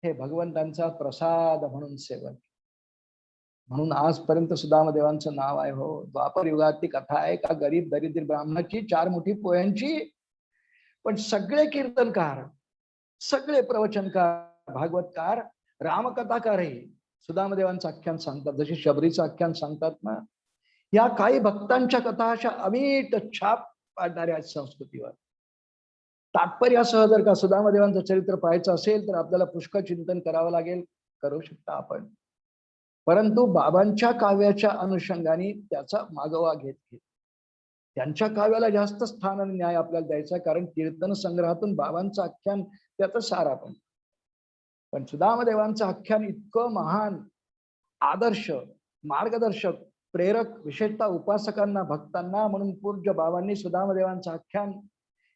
हे भगवंतांचा प्रसाद म्हणून सेवन. म्हणून आजपर्यंत सुदामदेवांचं नाव आहे. हो, द्वापर युगातली कथा आहे का गरीब दरिद्री ब्राह्मणाची 4 मुठी पोह्यांची. पण सगळे कीर्तनकार, सगळे प्रवचनकार, भागवतकार, रामकथाकारही सुदामदेवांचं आख्यान सांगतात. जशी शबरीचं आख्यान सांगतात ना, या काही भक्तांच्या कथा अशा अमिट छाप पाडणाऱ्या आहेत संस्कृतीवर. तात्पर्यासह जर का सुदामदेवांचं चरित्र पाहायचं असेल तर आपल्याला पुष्कळ चिंतन करावं लागेल. करू शकता आपण. परंतु बाबांच्या काव्याच्या अनुषंगाने त्याचा मागोवा घेत त्यांच्या काव्याला जास्त स्थान आणि न्याय आपल्याला द्यायचा, कारण कीर्तन संग्रहातून बाबांचं आख्यान त्याचं सार आपण. पण सुदामदेवांचं आख्यान इतकं महान, आदर्श, मार्गदर्शक, प्रेरक, विशेषतः उपासकांना, भक्तांना, म्हणून पूज्य बाबांनी सुदामदेवांचं आख्यान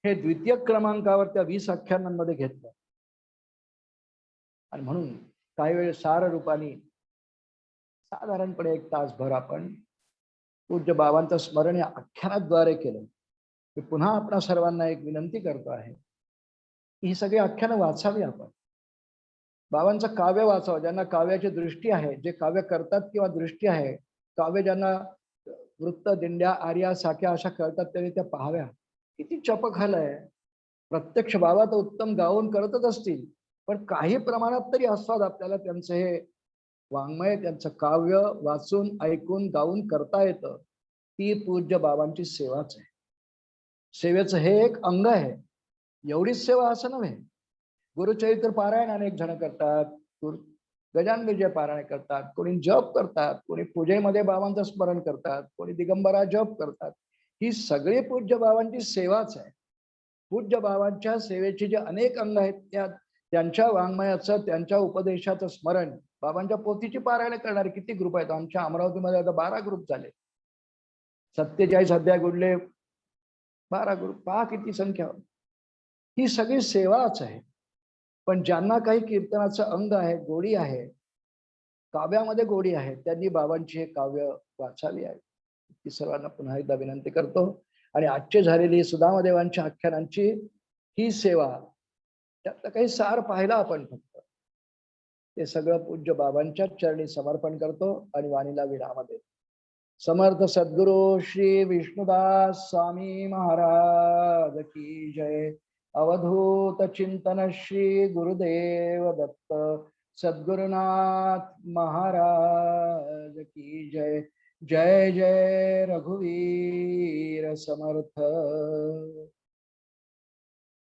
हे द्वितीय क्रमांकावर त्या 20 आख्यानांमध्ये घेतलं. आणि म्हणून काही वेळ सार रूपाने साधारणपणे 1 तासभर आपण पूज्य बाबांचं स्मरण या आख्यानाद्वारे केलं. मी पुन्हा आपणा सर्वांना एक विनंती करतो आहे, ही सगळी आख्यानं वाचावी आपण. बाबांचं काव्य वाचावं. ज्यांना काव्याची दृष्टी आहे, जे काव्य करतात किंवा दृष्टी आहे, काव्य ज्यांना वृत्त, दिंड्या, आर्या, साख्या अशा कळतात, त्यांनी त्या पाहाव्या. किती चपखल आहे. प्रत्यक्ष बाबा तर उत्तम गाऊन करतच असतील, पण काही प्रमाणात तरी आस्वाद आपल्याला त्यांचं हे वाङ्मय, त्यांचं काव्य वाचून, ऐकून, गाऊन करता येतं. ती पूज्य बाबांची सेवाच आहे. सेवेचं हे एक अंग आहे. एवढीच सेवा असं नव्हे. गुरुचरित्र पारायण अनेक जण करतात, गजानन विजय पारायण करतात, कोणी जप करतात, कोणी पूजेमध्ये बाबांचं स्मरण करतात, कोणी दिगंबरा जप करतात. ही सगळी पूज्य बाबांची सेवाच आहे. पूज्य बाबांच्या सेवेचे जे अनेक अंग आहेत, त्यांच्या वाङ्मयाचं, त्यांच्या उपदेशाचं स्मरण, बाबांच्या पोथीची पारायण करणारे किती ग्रुप आहेत. आमच्या अमरावतीमध्ये आता 12 ग्रुप झाले. 47 अध्याय गुडले, 12 ग्रुप. पहा किती संख्या. ही सगळी सेवाच आहे. पण ज्यांना काही कीर्तनाचं अंग आहे, गोडी आहे, काव्यामध्ये गोडी आहे, त्यांनी बाबांची हे काव्य वाचावी आहे. ती सर्वांना पुन्हा एकदा विनंती करतो. आणि आजची झालेली सुदामदेवांच्या आख्यानांची ही सेवा, त्यातलं काही सार पाहिलं आपण फक्त, ते सगळं पूज्य बाबांच्या चरणी समर्पण करतो आणि वाणीला विराम देतो. समर्थ सद्गुरु श्री विष्णुदास स्वामी महाराज की जय. अवधूत चिंतन श्री गुरुदेव दत्त सद्गुरुनाथ महाराज की जय. जय जय रघुवीर समर्थ.